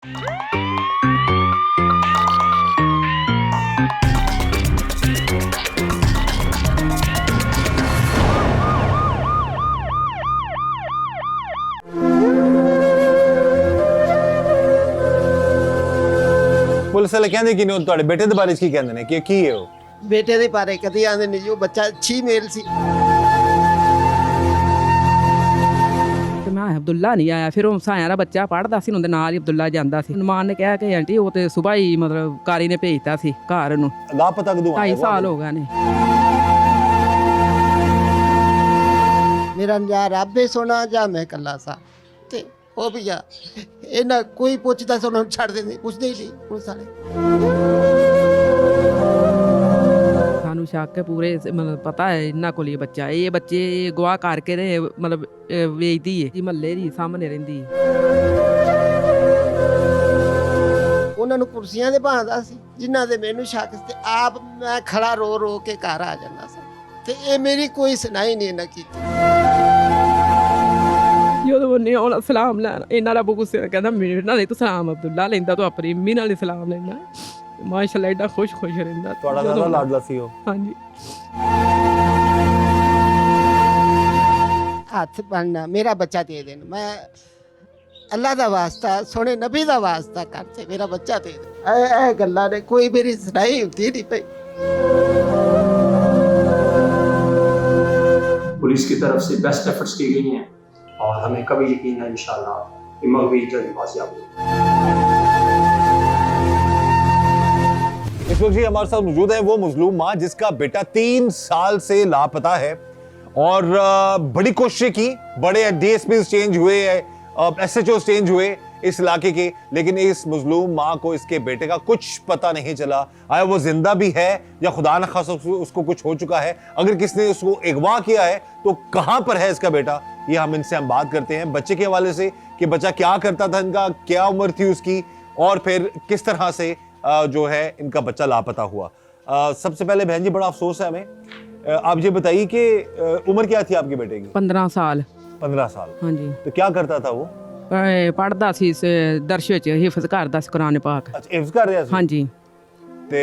Police ਵਾਲੇ ਕਹਿੰਦੇ ਕਿ ਨਹੀਂ ਤੁਹਾਡੇ ਬੇਟੇ ਦੇ ਬਾਰੇ ਕੀ ਕਹਿੰਦੇ ਨੇ ਕਿ ਕੀ ਹੈ ਉਹ? ਬੇਟੇ ਦੇ ਬਾਰੇ ਕਦੀ ਆਂਦੇ ਨਹੀਂ ਜੋ ਬੱਚਾ ਅੱਛੀ ਮੇਲ ਸੀ। ਮੈਂ ਅਬਦੁੱਲਾ ਨਹੀਂ ਆਇਆ, ਫਿਰ ਉਹ ਸਾਇਆ ਦਾ ਬੱਚਾ ਪੜ੍ਹਦਾ ਸੀ, ਉਹਦੇ ਨਾਲ ਹੀ ਅਬਦੁੱਲਾ ਜਾਂਦਾ ਸੀ। ਮਾਨ ਨੇ ਕਿਹਾ ਕਿ ਆਂਟੀ ਉਹ ਤੇ ਸੁਬਾਹ ਹੀ ਮਤਲਬ ਕਾਰੀ ਨੇ ਭੇਜਤਾ ਸੀ ਘਰ ਨੂੰ। ਲਾਪਤਾ ਕਦੋਂ ਆਇਆ? 2.5 ਸਾਲ ਹੋ ਗਏ ਨੇ। ਮੇਰਾ ਜਾਂ ਰੱਬੇ ਸੋਨਾ ਜਾਂ ਮੈਂ ਇਕੱਲਾ ਸਾਂ ਤੇ ਉਹ ਵੀ ਆ ਇਹਨਾਂ ਕੋਈ ਪੁੱਛਦਾ ਸੀ ਉਹਨਾਂ ਨੂੰ ਛੱਡ ਦਿੰਦੇ, ਪੁੱਛਦੇ ਹੀ ਨਹੀਂ ਪੁਲਿਸ ਵਾਲੇ। ਸਾਨੂੰ ਸ਼ੱਕ ਹੈ ਪੂਰੇ, ਮਤਲਬ ਪਤਾ ਹੈ ਇਹਨਾਂ ਕੋਲ ਹੀ ਬੱਚਾ, ਇਹ ਬੱਚੇ ਗਵਾਹ ਕਰਕੇ ਤੇ ਮਤਲਬ ਵੇਚਦੀ ਹੈ ਜੀ, ਮਹੱਲੇ ਦੀ ਸਾਹਮਣੇ ਰਹਿੰਦੀ। ਉਹਨਾਂ ਨੂੰ ਕੁਰਸੀਆਂ ਦੇ ਭਾਂਦਾ ਸੀ ਜਿਨ੍ਹਾਂ ਦੇ ਮੈਨੂੰ ਸ਼ੱਕ ਸੀ। ਆਪ ਮੈਂ ਖੜਾ ਰੋ ਰੋ ਕੇ ਘਰ ਆ ਜਾਂਦਾ ਸੀ ਤੇ ਇਹ ਮੇਰੀ ਕੋਈ ਸੁਣਾਈ ਨਹੀਂ ਇਹਨਾਂ ਕੀਤੀ। ਜਦੋਂ ਉਹਨੇ ਆਉਣਾ ਸਲਾਮ ਲੈਣਾ, ਇਹਨਾਂ ਦਾ ਗੁੱਸੇ ਨਾਲ ਕਹਿੰਦਾ ਮੇਰੇ ਨਾਲ ਨਹੀਂ ਤੂੰ ਸਲਾਮ ਅਬਦੁੱਲਾ ਲੈਂਦਾ, ਤੂੰ ਆਪਣੀ ਅੰਮੀ ਨਾਲ ਹੀ ਸਲਾਮ ਲੈਣਾ। ਮਾਸ਼ਾਅੱਲਾ ਐਡਾ ਖੁਸ਼ ਰਹਿੰਦਾ। ਤੁਹਾਡਾ ਦਾਦਾ ਲਾਡਲਾ ਸੀ ਉਹ? ਹਾਂਜੀ। ਹੱਥ ਬੰਨ੍ਹਣਾ ਮੇਰਾ ਬੱਚਾ ਦੇ ਦੇਣ, ਮੈਂ ਅੱਲਾ ਦਾ ਵਾਸਤਾ ਸੋਹਣੇ ਨਬੀ ਦਾ ਵਾਸਤਾ ਕਰਤੇ ਮੇਰਾ ਬੱਚਾ ਦੇ ਦੇ। ਇਹ ਗੱਲਾਂ ਨੇ ਕੋਈ ਮੇਰੀ ਸੁਣਾਈ ਹੁੰਦੀ नहीं पई। पुलिस की तरफ से बेस्ट एफर्ट्स की गई हैं और हमें कभी यकीन है इंशाल्लाह कि मगवी जल्द कामयाब होगी। इस वक्त जी हमारे साथ मौजूद है वो मजलूम माँ जिसका बेटा 3 साल से लापता है और बड़ी कोशिशें की, बड़े डीएसपी चेंज हुए, एसएचओ चेंज हुए इस इलाके के, लेकिन इस मजलूम माँ को इसके बेटे का कुछ पता नहीं चला। आया वो जिंदा भी है या खुदा न खासा उसको कुछ हो चुका है, अगर किसने उसको अगवा किया है तो कहाँ पर है इसका बेटा, ये हम बात करते हैं बच्चे के हवाले से कि बच्चा क्या करता था, इनका क्या उम्र थी उसकी और फिर किस तरह से जो है इनका बच्चा लापता हुआ। सबसे पहले बहन जी बड़ा अफसोस है हमें, आप ये बताइए कि उम्र क्या थी आपके बेटे की? 15 साल। 15 साल। हाँ जी। तो क्या करता था वो? ਪੜ੍ਹਦਾ ਸੀ ਦਰਸ਼ ਵਿੱਚ, ਹਿਫਜ਼ ਕਰਦਾ ਸੀ ਕੁਰਾਨ ਪਾਕ। ਅੱਛਾ ਹਿਫਜ਼ ਕਰ ਰਿਹਾ ਸੀ? ਹਾਂਜੀ। ਤੇ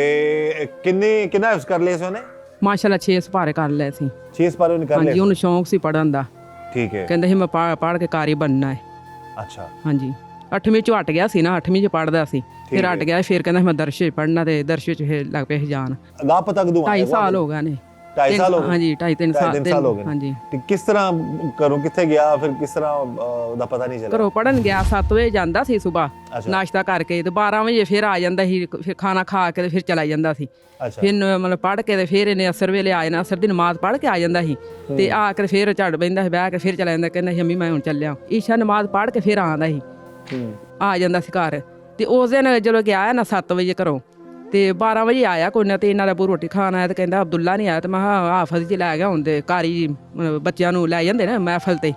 ਕਿੰਨਾ ਹਿਫਜ਼ ਕਰ ਲਿਆ ਸੀ ਉਹਨੇ? ਮਾਸ਼ਾਅੱਲਾ 6 ਸਪਾਰੇ ਕਰ ਲਏ ਸੀ। 6 ਸਪਾਰੇ ਉਹਨੇ ਕਰ ਲਏ? ਹਾਂਜੀ, ਉਹਨੂੰ ਸ਼ੌਂਕ ਸੀ ਪੜ੍ਹਨ ਦਾ। ਠੀਕ ਹੈ। ਕਹਿੰਦਾ ਸੀ ਮੈਂ ਪੜ੍ਹ ਕੇ ਕਾਰੀ ਬਣਨਾ ਹੈ। ਅੱਛਾ। ਹਾਂਜੀ। 8ਵੀਂ ਚੋਂ ਹਟ ਗਿਆ ਸੀ ਨਾ, 8ਵੀਂ ਚ ਪੜ੍ਹਦਾ ਸੀ, ਫਿਰ ਹਟ ਗਿਆ, ਫਿਰ ਕਹਿੰਦਾ ਮੈਂ ਦਰਸ਼ ਵਿੱਚ ਪੜ੍ਹਨਾ, ਤੇ ਦਰਸ਼ ਵਿੱਚ ਲੱਗ ਪਏ ਜਾਣ। ਲਾਪਤਾ ਕਦੋਂ ਆਇਆ? 2.5 ਸਾਲ ਹੋ ਗਏ ਨੇ। 2.5 ਸਾਲ ਹੋ ਗਏ? ਹਾਂਜੀ 2.5-3 ਸਾਲ ਹੋ ਗਏ। ਹਾਂਜੀ। ਤੇ ਕਿਸ ਤਰ੍ਹਾਂ ਘਰੋਂ ਕਿੱਥੇ ਗਿਆ, ਫਿਰ ਕਿਸ ਤਰ੍ਹਾਂ ਉਹਦਾ ਪਤਾ ਨਹੀਂ ਚੱਲਿਆ? ਘਰੋਂ ਪੜ੍ਹਨ ਗਿਆ, 7 ਵਜੇ ਜਾਂਦਾ ਸੀ ਸਵੇਰ, ਨਾਸ਼ਤਾ ਕਰਕੇ, ਤੇ 12 ਵਜੇ ਫਿਰ ਆ ਜਾਂਦਾ ਸੀ, ਫਿਰ ਖਾਣਾ ਖਾ ਕੇ ਤੇ ਫਿਰ ਚਲਾ ਜਾਂਦਾ ਸੀ। ਫਿਰ ਮਤਲਬ ਪੜ੍ਹ ਕੇ ਤੇ ਫਿਰ ਇਹਨੇ ਅਸਰ ਵੇਲੇ ਆ ਜਾਣਾ, ਅਸਰ ਦੀ ਨਮਾਜ਼ ਪੜ੍ਹ ਕੇ ਆ ਜਾਂਦਾ ਸੀ, ਤੇ ਆ ਕੇ ਫਿਰ ਝੜ ਬੈਂਦਾ ਸੀ, ਬਹਿ ਕੇ ਫਿਰ ਚਲਾ ਜਾਂਦਾ, ਕਹਿੰਦਾ ਸੀ ਅੰਮੀ ਮੈਂ ਹੁਣ ਚੱਲਿਆ। ਈਸ਼ਾ ਨਮਾਜ਼ ਪੜ੍ਹ ਕੇ ਫਿਰ ਆਉਂਦਾ ਸੀ, ਆ ਜਾਂਦਾ ਸੀ ਘਰ। ਤੇ ਉਸ ਦਿਨ ਜਦੋਂ ਗਿਆ ਨਾ 7 ਵਜੇ ਘਰੋਂ, ਤੇ 12 ਵਜੇ ਆਇਆ ਕੋਈ ਨਾ, ਤੇ ਇਹਨਾਂ ਦਾ ਬੂ ਰੋਟੀ ਖਾਣ ਆਇਆ, ਤੇ ਕਹਿੰਦਾ ਅਬਦੁੱਲਾ ਨਹੀਂ ਆਇਆ, ਤੇ ਮੈਂ ਹਾਫਜ਼ ਚ ਲੈ ਗਿਆ ਹੁੰਦੇ, ਕਾਰੀ ਬੱਚਿਆਂ ਨੂੰ ਲੈ ਜਾਂਦੇ ਨਾ ਮਹਿਫਲ ਤੇ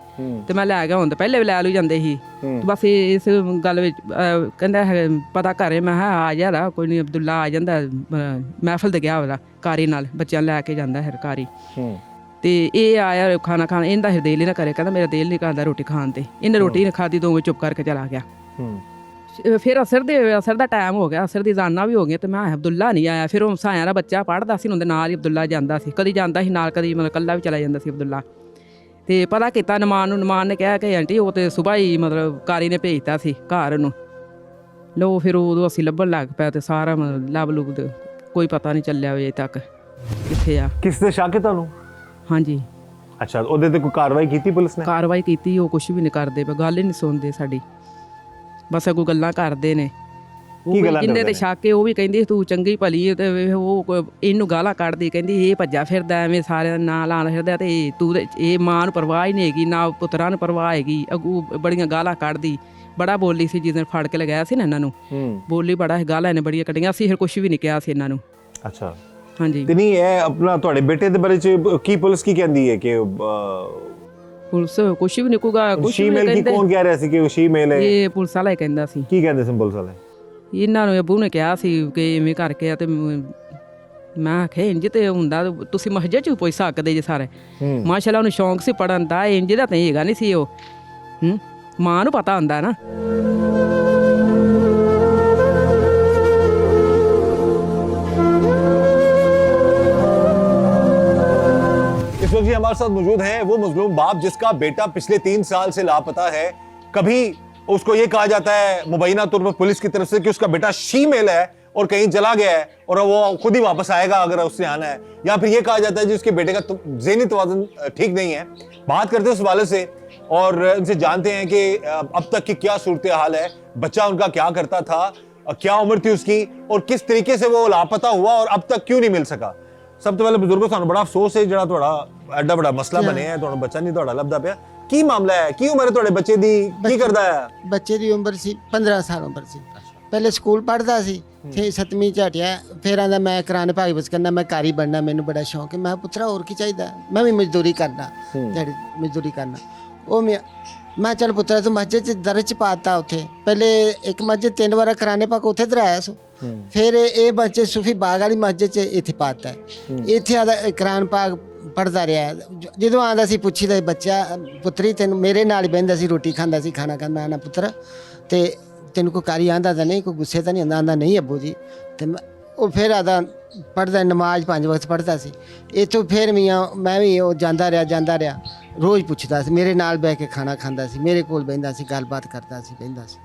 ਮੈਂ ਲੈ ਗਿਆ ਹੁੰਦੇ, ਪਹਿਲੇ ਵੀ ਲੈ ਲੂ ਜਾਂਦੇ ਸੀ। ਬਸ ਇਸ ਗੱਲ ਵਿੱਚ ਕਹਿੰਦਾ ਪਤਾ ਘਰੇ, ਮੈਂ ਆ ਜਾਂਦਾ ਕੋਈ ਨਹੀਂ, ਅਬਦੁੱਲਾ ਆ ਜਾਂਦਾ ਮਹਿਫਲ ਤੇ ਗਿਆ ਉਹਦਾ ਕਾਰੀ ਨਾਲ, ਬੱਚਿਆਂ ਲੈ ਕੇ ਜਾਂਦਾ ਹੈ ਕਾਰੀ। ਤੇ ਇਹ ਆਇਆ ਖਾਣਾ ਖਾਣ, ਇਹਦਾ ਦਿਲ ਹੀ ਨਾ ਕਰੇ, ਕਹਿੰਦਾ ਮੇਰਾ ਦਿਲ ਨਹੀਂ ਕਰਦਾ ਰੋਟੀ ਖਾਣ ਤੇ। ਇਹਨੇ ਰੋਟੀ ਨਹੀਂ ਖਾਧੀ, ਦੋਵੇਂ ਚੁੱਪ ਕਰਕੇ ਚਲਾ ਗਿਆ। ਫਿਰ ਅਸਰ ਦਾ ਟਾਈਮ ਹੋ ਗਿਆ, ਅਸਰ ਦੀ ਜਾਨਾਂ ਵੀ ਹੋ ਗਈਆਂ, ਤੇ ਮੈਂ ਅਬਦੁੱਲਾ ਨਹੀਂ ਆਇਆ। ਫਿਰ ਉਹ ਸਾਇਆ ਦਾ ਬੱਚਾ ਪੜ੍ਹਦਾ ਸੀ, ਉਹਦੇ ਨਾਲ ਹੀ ਅਬਦੁੱਲਾ ਜਾਂਦਾ ਸੀ, ਕਦੀ ਜਾਂਦਾ ਸੀ ਨਾਲ, ਕਦੀ ਮਤਲਬ ਇਕੱਲਾ ਵੀ ਚਲਾ ਜਾਂਦਾ ਸੀ ਅਬਦੁੱਲਾ। ਤੇ ਪਤਾ ਕੀਤਾ ਨਮਾਨ ਨੂੰ, ਨਮਾਨ ਨੇ ਕਿਹਾ ਕਿ ਆਂਟੀ ਉਹ ਤੇ ਸੁਬਾਹ ਹੀ ਮਤਲਬ ਕਾਰੀ ਨੇ ਭੇਜਤਾ ਸੀ ਘਰ ਨੂੰ। ਲੋ ਫਿਰ ਉਦੋਂ ਅਸੀਂ ਲੱਭਣ ਲੱਗ ਪਿਆ, ਤੇ ਸਾਰਾ ਮਤਲਬ ਲੱਭ ਲੁੱਭ ਕੋਈ ਪਤਾ ਨਹੀਂ ਚੱਲਿਆ ਅਜੇ ਤੱਕ ਕਿੱਥੇ ਆ। ਕਿਸ ਦੇ ਸ਼ੱਕ ਹੈ ਤੁਹਾਨੂੰ? ਹਾਂਜੀ। ਅੱਛਾ, ਉਹਦੇ ਤੇ ਕੋਈ ਕਾਰਵਾਈ ਕੀਤੀ ਪੁਲਿਸ ਨੇ? ਕਾਰਵਾਈ ਕੀਤੀ, ਉਹ ਕੁਛ ਵੀ ਨਹੀਂ ਕਰਦੇ, ਗੱਲ ਹੀ ਨਹੀਂ ਸੁਣਦੇ ਸਾਡੀ, ਬਸ ਅੱਗੋਂ ਗੱਲਾਂ ਕਰਦੇ ਨੇ। ਜਿੰਨੇ ਤੇ ਸ਼ੱਕ ਹੈ ਉਹ ਵੀ ਕਹਿੰਦੀ ਤੂੰ ਚੰਗੀ ਭਲੀ ਹੈ, ਤੇ ਉਹ ਇਹਨੂੰ ਗਾਲਾਂ ਕੱਢਦੀ, ਕਹਿੰਦੀ ਇਹ ਭੱਜਾ ਫਿਰਦਾ ਐਵੇਂ ਸਾਰਿਆਂ ਦਾ ਨਾਂ ਲਾਉਣ ਫਿਰਦਾ, ਤੇ ਤੂੰ ਇਹ ਮਾਂ ਨੂੰ ਪਰਵਾਹ ਹੀ ਨਹੀਂ ਹੈਗੀ, ਨਾ ਪੁੱਤਰਾਂ ਨੂੰ ਪਰਵਾਹ ਹੈਗੀ। ਅੱਗੋਂ ਬੜੀਆਂ ਗਾਲਾਂ ਕੱਢਦੀ, ਬੜਾ ਬੋਲੀ ਸੀ ਜਿਸ ਦਿਨ ਫੜ ਕੇ ਲਗਾਇਆ ਸੀ ਨਾ ਇਹਨਾਂ ਨੂੰ, ਬੋਲੀ ਬੜਾ, ਗਾਲਾਂ ਇਹਨੇ ਬੜੀਆਂ ਕੱਢੀਆਂ ਸੀ, ਫਿਰ ਕੁਛ ਵੀ ਨਹੀਂ ਕਿਹਾ ਸੀ ਇਹਨਾਂ ਨੂੰ। ਅੱਛਾ। ਹਾਂਜੀ। ਤੇ ਨਹੀਂ ਇਹ ਆਪਣਾ ਤੁਹਾਡੇ ਬੇਟੇ ਦੇ ਬਾਰੇ ਚ ਕੀ ਪੁਲਿਸ ਕੀ ਕਹਿੰਦੀ ਹੈ ਕਿ ਪੁਲਿਸ ਕੁਛ ਵੀ ਨਹੀਂ ਕਹੂਗਾ, ਕੁਛ ਵੀ ਨਹੀਂ ਕਹਿੰਦੇ। ਕੌਣ ਕਹਿ ਰਿਹਾ ਸੀ ਕਿ ਉਹ ਸ਼ੀਮੇਲ ਹੈ? ਇਹ ਪੁਲਿਸ ਵਾਲਾ ਹੀ ਕਹਿੰਦਾ ਸੀ। ਕੀ ਕਹਿੰਦੇ ਸੀ ਪੁਲਿਸ ਵਾਲੇ? ਇਹਨਾਂ ਨੂੰ ਅਬੂ ਨੇ ਕਿਹਾ ਸੀ ਕਿ ਇਵੇਂ ਕਰਕੇ ਆ, ਤੇ ਮੈਂ ਆਖਿਆ ਇੰਜ ਤੇ ਹੁੰਦਾ, ਤੁਸੀਂ ਮਸਜਿਦ ਚ ਪੁੱਛ ਸਕਦੇ ਜੇ ਸਾਰੇ। ਮਾਸ਼ਾਅੱਲਾ ਉਹਨੂੰ ਸ਼ੌਂਕ ਸੀ ਪੜ੍ਹਨ ਦਾ, ਇੰਜ ਦਾ ਤਾਂ ਹੈਗਾ ਨਹੀਂ ਸੀ ਉਹ। ਮਾਂ ਨੂੰ ਪਤਾ ਹੁੰਦਾ ਨਾ। हमारे साथ मौजूद हैं वो मजलूम बाप जिसका बेटा पिछले 3 साल से लापता है। कभी उसको ये कहा जाता है मुबैना तौर पर पुलिस की तरफ से कि उसका बेटा शीमेल है और कहीं चला गया है और वो खुद ही वापस आएगा अगर उसने आना है, या फिर ये कहा जाता है जी उसके बेटे का ज़हनी तवाज़ुन ठीक नहीं है। बात करते हैं उस वाले से और उनसे जानते हैं कि अब तक की क्या सूरत हाल है, बच्चा उनका क्या करता था, क्या उम्र थी उसकी और किस तरीके से वो लापता हुआ और अब तक क्यों नहीं मिल सका। सब तो पहले बुजुर्गों सानू बड़ा अफसोस है ਜਿਹੜਾ ਤੁਹਾਡਾ ਐਡਾ ਬੜਾ ਮਸਲਾ ਬਣਿਆ ਹੈ, ਤੁਹਾਨੂੰ ਬੱਚਾ ਨਹੀਂ ਤੁਹਾਡਾ ਲੱਭਦਾ ਪਿਆ, ਕੀ ਮਾਮਲਾ ਹੈ, ਕੀ ਉਮਰ ਹੈ ਤੁਹਾਡੇ ਬੱਚੇ ਦੀ, ਕੀ ਕਰਦਾ ਹੈ? ਬੱਚੇ ਦੀ ਉਮਰ ਸੀ 15 ਸਾਲ ਉਮਰ ਸੀ। ਪਹਿਲੇ ਸਕੂਲ ਪੜ੍ਹਦਾ ਸੀ, ਫਿਰ 7ਵੀਂ ਚ ਹਟਿਆ, ਫਿਰ ਆਂਦਾ ਮੈਂ ਕਿਰਾਣੇ ਭਾਈ ਬਸ ਕਰਨਾ, ਮੈਂ ਕਾਰੀ ਬਣਨਾ, ਮੈਨੂੰ ਬੜਾ ਸ਼ੌਕ ਹੈ। ਮੈਂ ਪੁੱਤਰਾ ਹੋਰ ਕੀ ਚਾਹੀਦਾ, ਮੈਂ ਵੀ ਮਜ਼ਦੂਰੀ ਕਰਨਾ, ਦਿਹਾੜੀ ਮਜ਼ਦੂਰੀ ਕਰਨਾ। ਉਹ ਮੈਂ ਚੱਲ ਪੁੱਤਰਾ ਤੂੰ ਮਸਜਿਦ ਚ ਦਰਜ ਚ ਪਾਤਾ, ਉੱਥੇ ਪਹਿਲੇ ਇੱਕ ਮਸਜਿਦ 3 ਵਾਰ ਕਿਰਾਣੇ ਪਾ ਕੇ ਉੱਥੇ ਦਰਾਇਆ ਸੋ, ਫਿਰ ਇਹ ਬੱਚੇ ਸੂਫੀ ਬਾਗ ਵਾਲੀ ਮਸਜਿਦ ਚ ਇੱਥੇ ਪਾਤਾ, ਇੱਥੇ ਆਦਾ ਕਿਰਾਨ ਪਾਕ ਪੜ੍ਹਦਾ ਰਿਹਾ। ਜਦੋਂ ਆਉਂਦਾ ਸੀ ਪੁੱਛੀਦਾ ਬੱਚਾ ਪੁੱਤਰੀ ਤੈਨੂੰ ਮੇਰੇ ਨਾਲ ਹੀ ਬਹਿੰਦਾ ਸੀ, ਰੋਟੀ ਖਾਂਦਾ ਸੀ, ਖਾਣਾ ਖਾਂਦਾ ਨਾ ਪੁੱਤਰ, ਤੇ ਤੈਨੂੰ ਕੋਈ ਕਾਰੀ ਆਂਦਾ ਤਾਂ ਨਹੀਂ, ਕੋਈ ਗੁੱਸੇ ਤਾਂ ਨਹੀਂ ਆਂਦਾ ਨਹੀਂ ਅੱਬੂ ਜੀ। ਤੇ ਉਹ ਫਿਰ ਆਦਾ ਪੜ੍ਹਦਾ, ਨਮਾਜ਼ 5 ਵਕਤ ਪੜ੍ਹਦਾ ਸੀ। ਇੱਥੋਂ ਫਿਰ ਮੈਂ ਵੀ ਉਹ ਜਾਂਦਾ ਰਿਹਾ, ਰੋਜ਼ ਪੁੱਛਦਾ ਸੀ, ਮੇਰੇ ਨਾਲ ਬਹਿ ਕੇ ਖਾਣਾ ਖਾਂਦਾ ਸੀ, ਮੇਰੇ ਕੋਲ ਬਹਿੰਦਾ ਸੀ, ਗੱਲਬਾਤ ਕਰਦਾ ਸੀ, ਬਹਿੰਦਾ ਸੀ।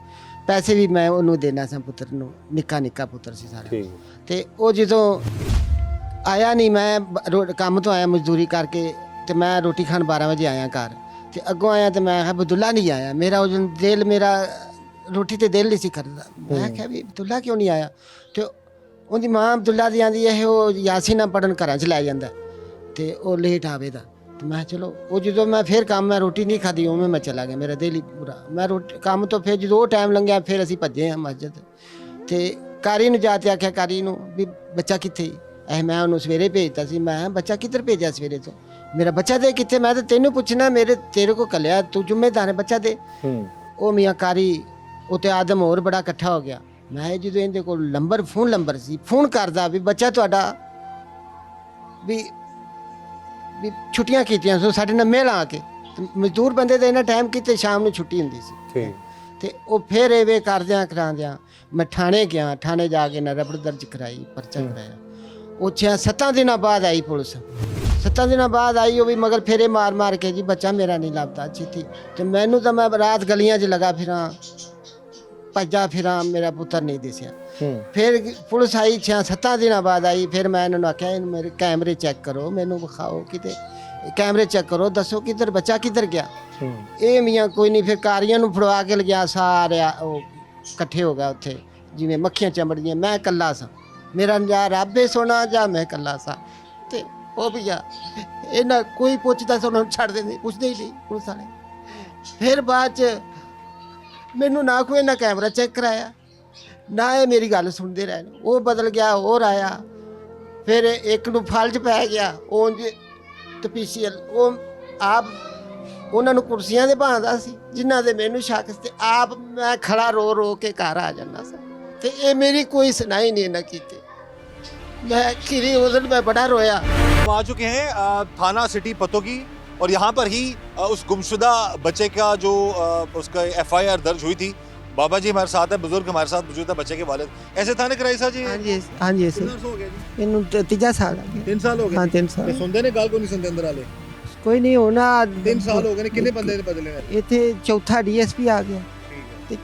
ਪੈਸੇ ਵੀ ਮੈਂ ਉਹਨੂੰ ਦੇਣਾ ਸੀ ਪੁੱਤਰ ਨੂੰ, ਨਿੱਕਾ ਪੁੱਤਰ ਸੀ ਸਾਰਾ। ਤੇ ਉਹ ਜਦੋਂ ਆਇਆ ਨਹੀਂ, ਮੈਂ ਕੰਮ ਤੋਂ ਆਇਆ ਮਜ਼ਦੂਰੀ ਕਰਕੇ, ਤੇ ਮੈਂ ਰੋਟੀ ਖਾਣ 12 ਵਜੇ ਆਇਆ ਘਰ, ਤੇ ਅੱਗੋਂ ਆਇਆ ਤੇ ਮੈਂ ਕਿਹਾ ਅਬਦੁੱਲਾ ਨਹੀਂ ਆਇਆ। ਮੇਰਾ ਉਹ ਦਿਲ ਮੇਰਾ ਰੋਟੀ ਤੇ ਦਿਲ ਨਹੀਂ ਸੀ ਕਰਦਾ। ਮੈਂ ਕਿਹਾ ਵੀ ਅਬਦੁੱਲਾ ਕਿਉਂ ਨਹੀਂ ਆਇਆ? ਤੇ ਉਹਦੀ ਮਾਂ ਅਬਦੁੱਲਾ ਦੀ ਆਂਦੀ ਇਹ ਉਹ ਯਾਸੀਨਾ ਪੜ੍ਹਨ ਘਰਾਂ 'ਚ ਲੈ ਜਾਂਦਾ ਤੇ ਉਹ ਲੇਟ ਆਵੇਗਾ। ਤੇ ਮੈਂ ਚਲੋ ਉਹ ਜਦੋਂ ਮੈਂ ਫਿਰ ਕੰਮ, ਮੈਂ ਰੋਟੀ ਨਹੀਂ ਖਾਧੀ, ਉਵੇਂ ਮੈਂ ਚਲਾ ਗਿਆ, ਮੇਰਾ ਦਿਲ ਹੀ ਪੂਰਾ। ਮੈਂ ਰੋਟੀ ਕੰਮ ਤੋਂ ਫਿਰ ਜਦੋਂ ਉਹ ਟਾਈਮ ਲੰਘਿਆ, ਫਿਰ ਅਸੀਂ ਭੱਜੇ ਹਾਂ ਮਸਜਿਦ, ਤੇ ਕਾਰੀ ਨੂੰ ਜਾ ਕੇ ਆਖਿਆ ਕਾਰੀ ਨੂੰ ਵੀ ਬੱਚਾ ਕਿੱਥੇ? ਮੈਂ ਉਹਨੂੰ ਸਵੇਰੇ ਭੇਜਤਾ ਸੀ। ਮੈਂ ਬੱਚਾ ਕਿੱਧਰ ਭੇਜਿਆ ਸਵੇਰੇ ਤੋਂ? ਮੇਰਾ ਬੱਚਾ ਦੇ ਕਿੱਥੇ? ਮੈਂ ਤਾਂ ਤੈਨੂੰ ਪੁੱਛਣਾ, ਤੇਰੇ ਕੋਲ ਕੱਲਿਆ, ਤੂੰ ਜ਼ਿੰਮੇਦਾਰ ਹੈ ਬੱਚਾ ਦੇ। ਉਹ ਮੀਆਂ ਕਾਰੀ ਉੱਤੇ ਆਦਮ ਹੋਰ ਬੜਾ ਇਕੱਠਾ ਹੋ ਗਿਆ। ਮੈਂ ਜਦੋਂ ਇਹਦੇ ਕੋਲ ਫੋਨ ਨੰਬਰ ਸੀ, ਫੋਨ ਕਰਦਾ ਵੀ ਬੱਚਾ ਤੁਹਾਡਾ ਵੀ ਛੁੱਟੀਆਂ ਕੀਤੀਆਂ ਸੋ ਸਾਡੇ ਨਾਲ ਮਿਲ ਆ ਕੇ। ਮਜ਼ਦੂਰ ਬੰਦੇ ਦਾ ਇਹਨਾਂ ਟਾਈਮ ਕਿਤੇ ਸ਼ਾਮ ਨੂੰ ਛੁੱਟੀ ਹੁੰਦੀ ਸੀ। ਤੇ ਉਹ ਫਿਰ ਐਵੇਂ ਕਰਾਉਂਦਿਆਂ ਮੈਂ ਥਾਣੇ ਗਿਆ, ਥਾਣੇ ਜਾ ਕੇ ਨਾ ਰਬੜ ਦਰਜ ਕਰਾਈ, ਪਰਚਾ ਕਰਾਇਆ। ਉਹ 7 ਦਿਨਾਂ ਬਾਅਦ ਆਈ ਪੁਲਿਸ, 7 ਦਿਨਾਂ ਬਾਅਦ ਆਈ। ਉਹ ਵੀ ਮਗਰ ਫੇਰੇ ਮਾਰ ਕੇ ਜੀ ਬੱਚਾ ਮੇਰਾ ਨਹੀਂ ਲੱਭਦਾ ਛੇਤੀ। ਤੇ ਮੈਨੂੰ ਤਾਂ ਮੈਂ ਰਾਤ ਗਲੀਆਂ 'ਚ ਲਗਾ ਫਿਰਾਂ, ਭੱਜਾ ਫਿਰਾਂ, ਮੇਰਾ ਪੁੱਤਰ ਨਹੀਂ ਦਿਸਿਆ। ਫਿਰ ਪੁਲਿਸ ਆਈ 6-7 ਦਿਨਾਂ ਬਾਅਦ ਆਈ। ਫਿਰ ਮੈਂ ਇਹਨਾਂ ਨੂੰ ਆਖਿਆ ਇਹਨੂੰ ਮੇਰੇ ਕੈਮਰੇ ਚੈੱਕ ਕਰੋ, ਮੈਨੂੰ ਵਿਖਾਓ ਕਿਤੇ ਕੈਮਰੇ ਚੈੱਕ ਕਰੋ, ਦੱਸੋ ਕਿੱਧਰ ਬੱਚਾ ਕਿੱਧਰ ਗਿਆ। ਇਹ ਮੀਆਂ ਕੋਈ ਨਹੀਂ, ਫਿਰ ਕਾਰੀਆਂ ਨੂੰ ਫੜਵਾ ਕੇ ਲਿਆ, ਸਾਰਿਆ ਉਹ ਇਕੱਠੇ ਹੋ ਗਿਆ ਉੱਥੇ ਜਿਵੇਂ ਮੱਖੀਆਂ ਚੰਬੜੀਆਂ। ਮੈਂ ਇਕੱਲਾ ਸਾਂ, ਮੇਰਾ ਜਾਂ ਰੱਬੇ ਸੋਣਾ ਜਾਂ ਮੈਂ ਇਕੱਲਾ ਸਾਂ। ਤੇ ਉਹ ਵੀ ਆ ਇਹਨਾਂ ਕੋਈ ਪੁੱਛਦਾ ਸੀ, ਉਹਨਾਂ ਨੂੰ ਛੱਡ ਦਿੰਦੇ, ਪੁੱਛਦੇ ਹੀ ਨਹੀਂ ਪੁਲਿਸ ਵਾਲੇ। ਫਿਰ ਬਾਅਦ 'ਚ ਮੈਨੂੰ ਨਾ ਕੋਈ ਇਹਨਾਂ ਕੈਮਰਾ ਚੈੱਕ ਕਰਾਇਆ, ਨਾ ਇਹ ਮੇਰੀ ਗੱਲ ਸੁਣਦੇ ਰਹੇ। ਉਹ ਬਦਲ ਗਿਆ, ਹੋਰ ਆਇਆ। ਫਿਰ ਇੱਕ ਨੂੰ ਫਲਜ ਪੈ ਗਿਆ, ਉਹ ਤਪੀਸੀਅਲ, ਉਹ ਆਪ ਉਹਨਾਂ ਨੂੰ ਕੁਰਸੀਆਂ ਦੇ ਭਾਂਦਾ ਸੀ ਜਿਨ੍ਹਾਂ ਦੇ ਮੈਨੂੰ ਸ਼ੱਕ ਸੀ। ਆਪ ਮੈਂ ਖੜਾ ਰੋ ਕੇ ਘਰ ਆ ਜਾਂਦਾ ਸੀ, ਤੇ ਇਹ ਮੇਰੀ ਕੋਈ ਸੁਣਾਈ नहीं ना की। मैं खीरी उस दिन मैं बड़ा रोया। हम आ चुके हैं थाना सिटी पतो की और यहाँ पर ही उस गुमशुदा बच्चे का जो उसका FIR दर्ज हुई थी। बाबा जी हमारे साथ है, बुजुर्ग हमारे साथ मौजूद है, बच्चे के वालिद। ऐसे थाने कराई सा जी? हाँ जी कितना हो गया जी? इन्हों 3 साल आ गए। 3 साल हो गए? हाँ 3 साल। सुनते ने गाल को नहीं सुनते अंदर वाले? कोई नहीं होना। 3 साल हो गए, कितने बंदे बदले हैं? इतने चौथा DSP आ गया,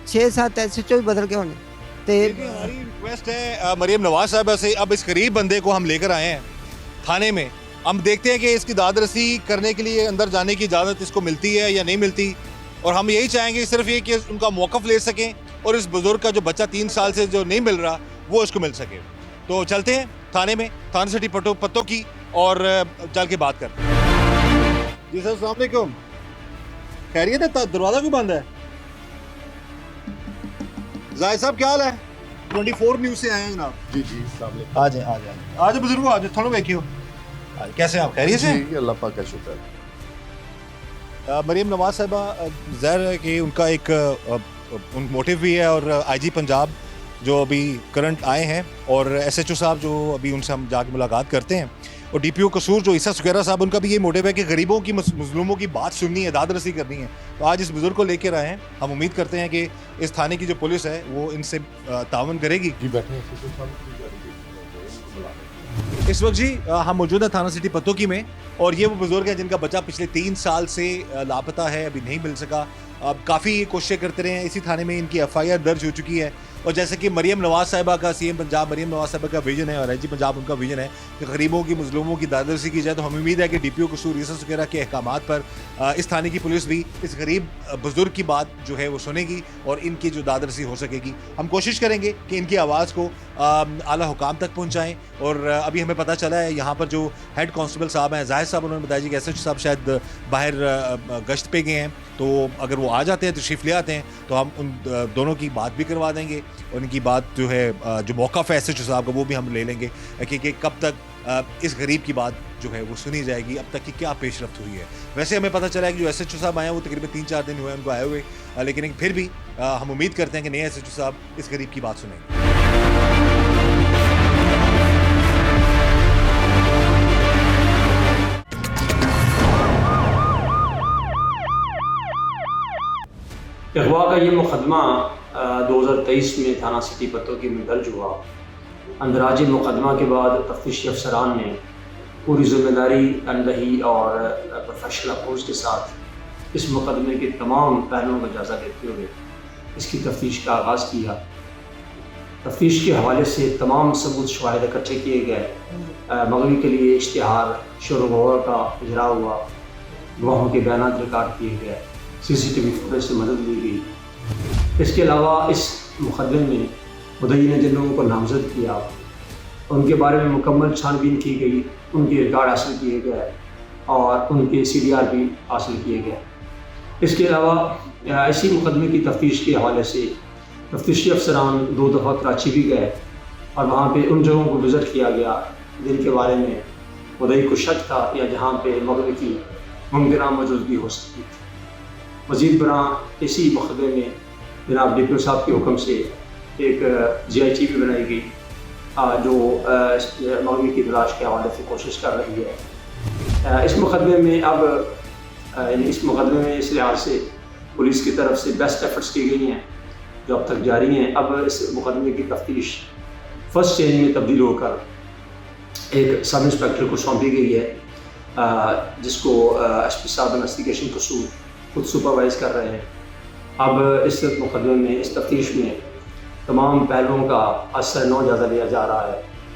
6-7 SHO भी बदल के होने। हमारी रिक्वेस्ट है मरियम नवाज साहब से, अब इस गरीब बंदे को हम लेकर आए हैं थाने में, हम देखते हैं कि इसकी दादरसी करने के लिए अंदर जाने की इजाज़त इसको मिलती है या नहीं मिलती। और हम यही चाहेंगे सिर्फ ये कि उनका मौक़िफ़ ले सकें और इस बुज़ुर्ग का जो बच्चा 3 साल से जो नहीं मिल रहा वो उसको मिल सके। तो चलते हैं थाने में, थाना सिटी पत्तों की, और चल के बात करते हैं। जी सर अस्सलाम वालेकुम, खैरियत है? दरवाज़ा क्यों बंद है? जाहिद साहब क्या हाल है? 24 न्यूज़ से आए हैं जनाब। जी सामने आ जाए आज बुजुर्गो, आज थोड़ा देखियो, कैसे आप? खैरियत से? अल्लाह पाक का शुक्र। मरियम नवाज साहिबा, ज़ाहिर है कि उनका एक मोटिव भी है, और IG पंजाब जो अभी करंट आए हैं, और SHO साहब जो अभी उनसे हम जाके मुलाकात करते हैं, और DPO कसूर जो ईसा सुगैरा साहब, उनका भी ये मोटिव है कि गरीबों की मजलूमों की बात सुननी है, दादरसी करनी है। तो आज इस बुज़ुर्ग को लेकर आए हैं। हम उम्मीद करते हैं कि इस थाने की जो पुलिस है वो इनसे तावन करेगी। जी बैठे हैं। इस वक्त जी हम मौजूद है थाना सिटी पतोकी में और ये वो बुजुर्ग है जिनका बच्चा पिछले 3 साल से लापता है, अभी नहीं मिल सका। अब काफ़ी कोशिशें करते रहे हैं। इसी थाने में इनकी FIR दर्ज हो चुकी है और जैसे कि मरियम नवाज साहिबा का CM पंजाब मरियम नवाज साहिबा का विजन है और IG पंजाब उनका विजन है कि गरीबों की मजलूमों की दादरसी की जाए, तो हमें उम्मीद है कि DPO कसूर रिसर्च वगैरह के अहकामात पर इस थाने की पुलिस भी इस गरीब बुजुर्ग की बात जो है वो सुनेगी और इनकी जो दादरसी हो सकेगी। हम कोशिश करेंगे कि इनकी आवाज़ को आला हुकाम तक पहुँचाएँ। और अभी हमें पता चला है यहाँ पर जो हेड कांस्टेबल साहब हैं जाहिद साहब, उन्होंने बताया जी कि SHO साहब शायद बाहर गश्त पे गए हैं, तो अगर वो आ जाते हैं तशरीफ़ ले आते हैं तो हम उन दोनों की बात भी करवा देंगे और उनकी बात जो है जो मौक़िफ़ है SHO साहब का वो भी हम ले लेंगे कि कब तक इस गरीब की बात जो है वो सुनी जाएगी, अब तक की क्या पेशरफ्त हुई है। वैसे हमें पता चला है कि जो SHO साहब आए हैं वो तकरीबन 3-4 दिन हुए हैं उनको आए हुए, लेकिन फिर भी हम उम्मीद करते हैं कि नए SHO साहब इस गरीब की बात सुनेंगे। अगवा का ये मुकदमा 2023 में थाना सिटी पतोकी में दर्ज हुआ। अंदराजी मुकदमा के बाद तफ्तीशी अफसरान ने पूरी जिम्मेदारी तनदही और प्रोफेशनल अप्रोच के साथ इस मुकदमे के तमाम पहलुओं का जायज़ा लेते हुए इसकी तफ्तीश का आगाज़ किया। तफ्तीश के हवाले से तमाम सबूत शवाहिद इकट्ठे किए गए, मगवी के लिए इश्तिहार शोर गौर का इजरा हुआ, गवाहों के बयान रिकॉर्ड किए गए, CCTV फुटेज से मदद ली गई। इसके अलावा इस मुकदमे में मुद्दई ने जिन लोगों को नामजद किया उनके बारे में मुकम्मल छानबीन की गई, उनके रिकॉर्ड हासिल किए गए और उनके CDR भी हासिल किए गए। इसके अलावा इसी मुकदमे की तफ्तीश के हवाले से तफ्तीशी अफसरान 2 दफ़ा कराची भी गए और वहाँ पे उन जगहों को विज़िट किया गया जिनके बारे में मुद्दई को शक था या जहाँ पे मगरब की मुमकिन मौजूदगी हो सकती थी। मज़ीद बरां इसी मुकदमे में जनाब DPO साहब के हुक्म से एक GIT भी बनाई गई जो मगरबी की तलाश के हवाले से कोशिश कर रही है। इस मुकदमे में इस मुकदमे में इस लिहाज से पुलिस की तरफ से बेस्ट एफर्ट्स की गई हैं जो अब तक जारी हैं। अब इस मुकदमे की तफ्तीश फर्स्ट चेंज में तब्दील होकर एक सब इंस्पेक्टर को सौंपी गई है, जिसको SP साहब इन्वेस्टिगेशन कसूर खुद सुपरवाइज कर रहे हैं। अब इस मुकदमे में इस तफ्तीश में तमाम पहलुओं का असर नौ जायज़ा लिया जा रहा है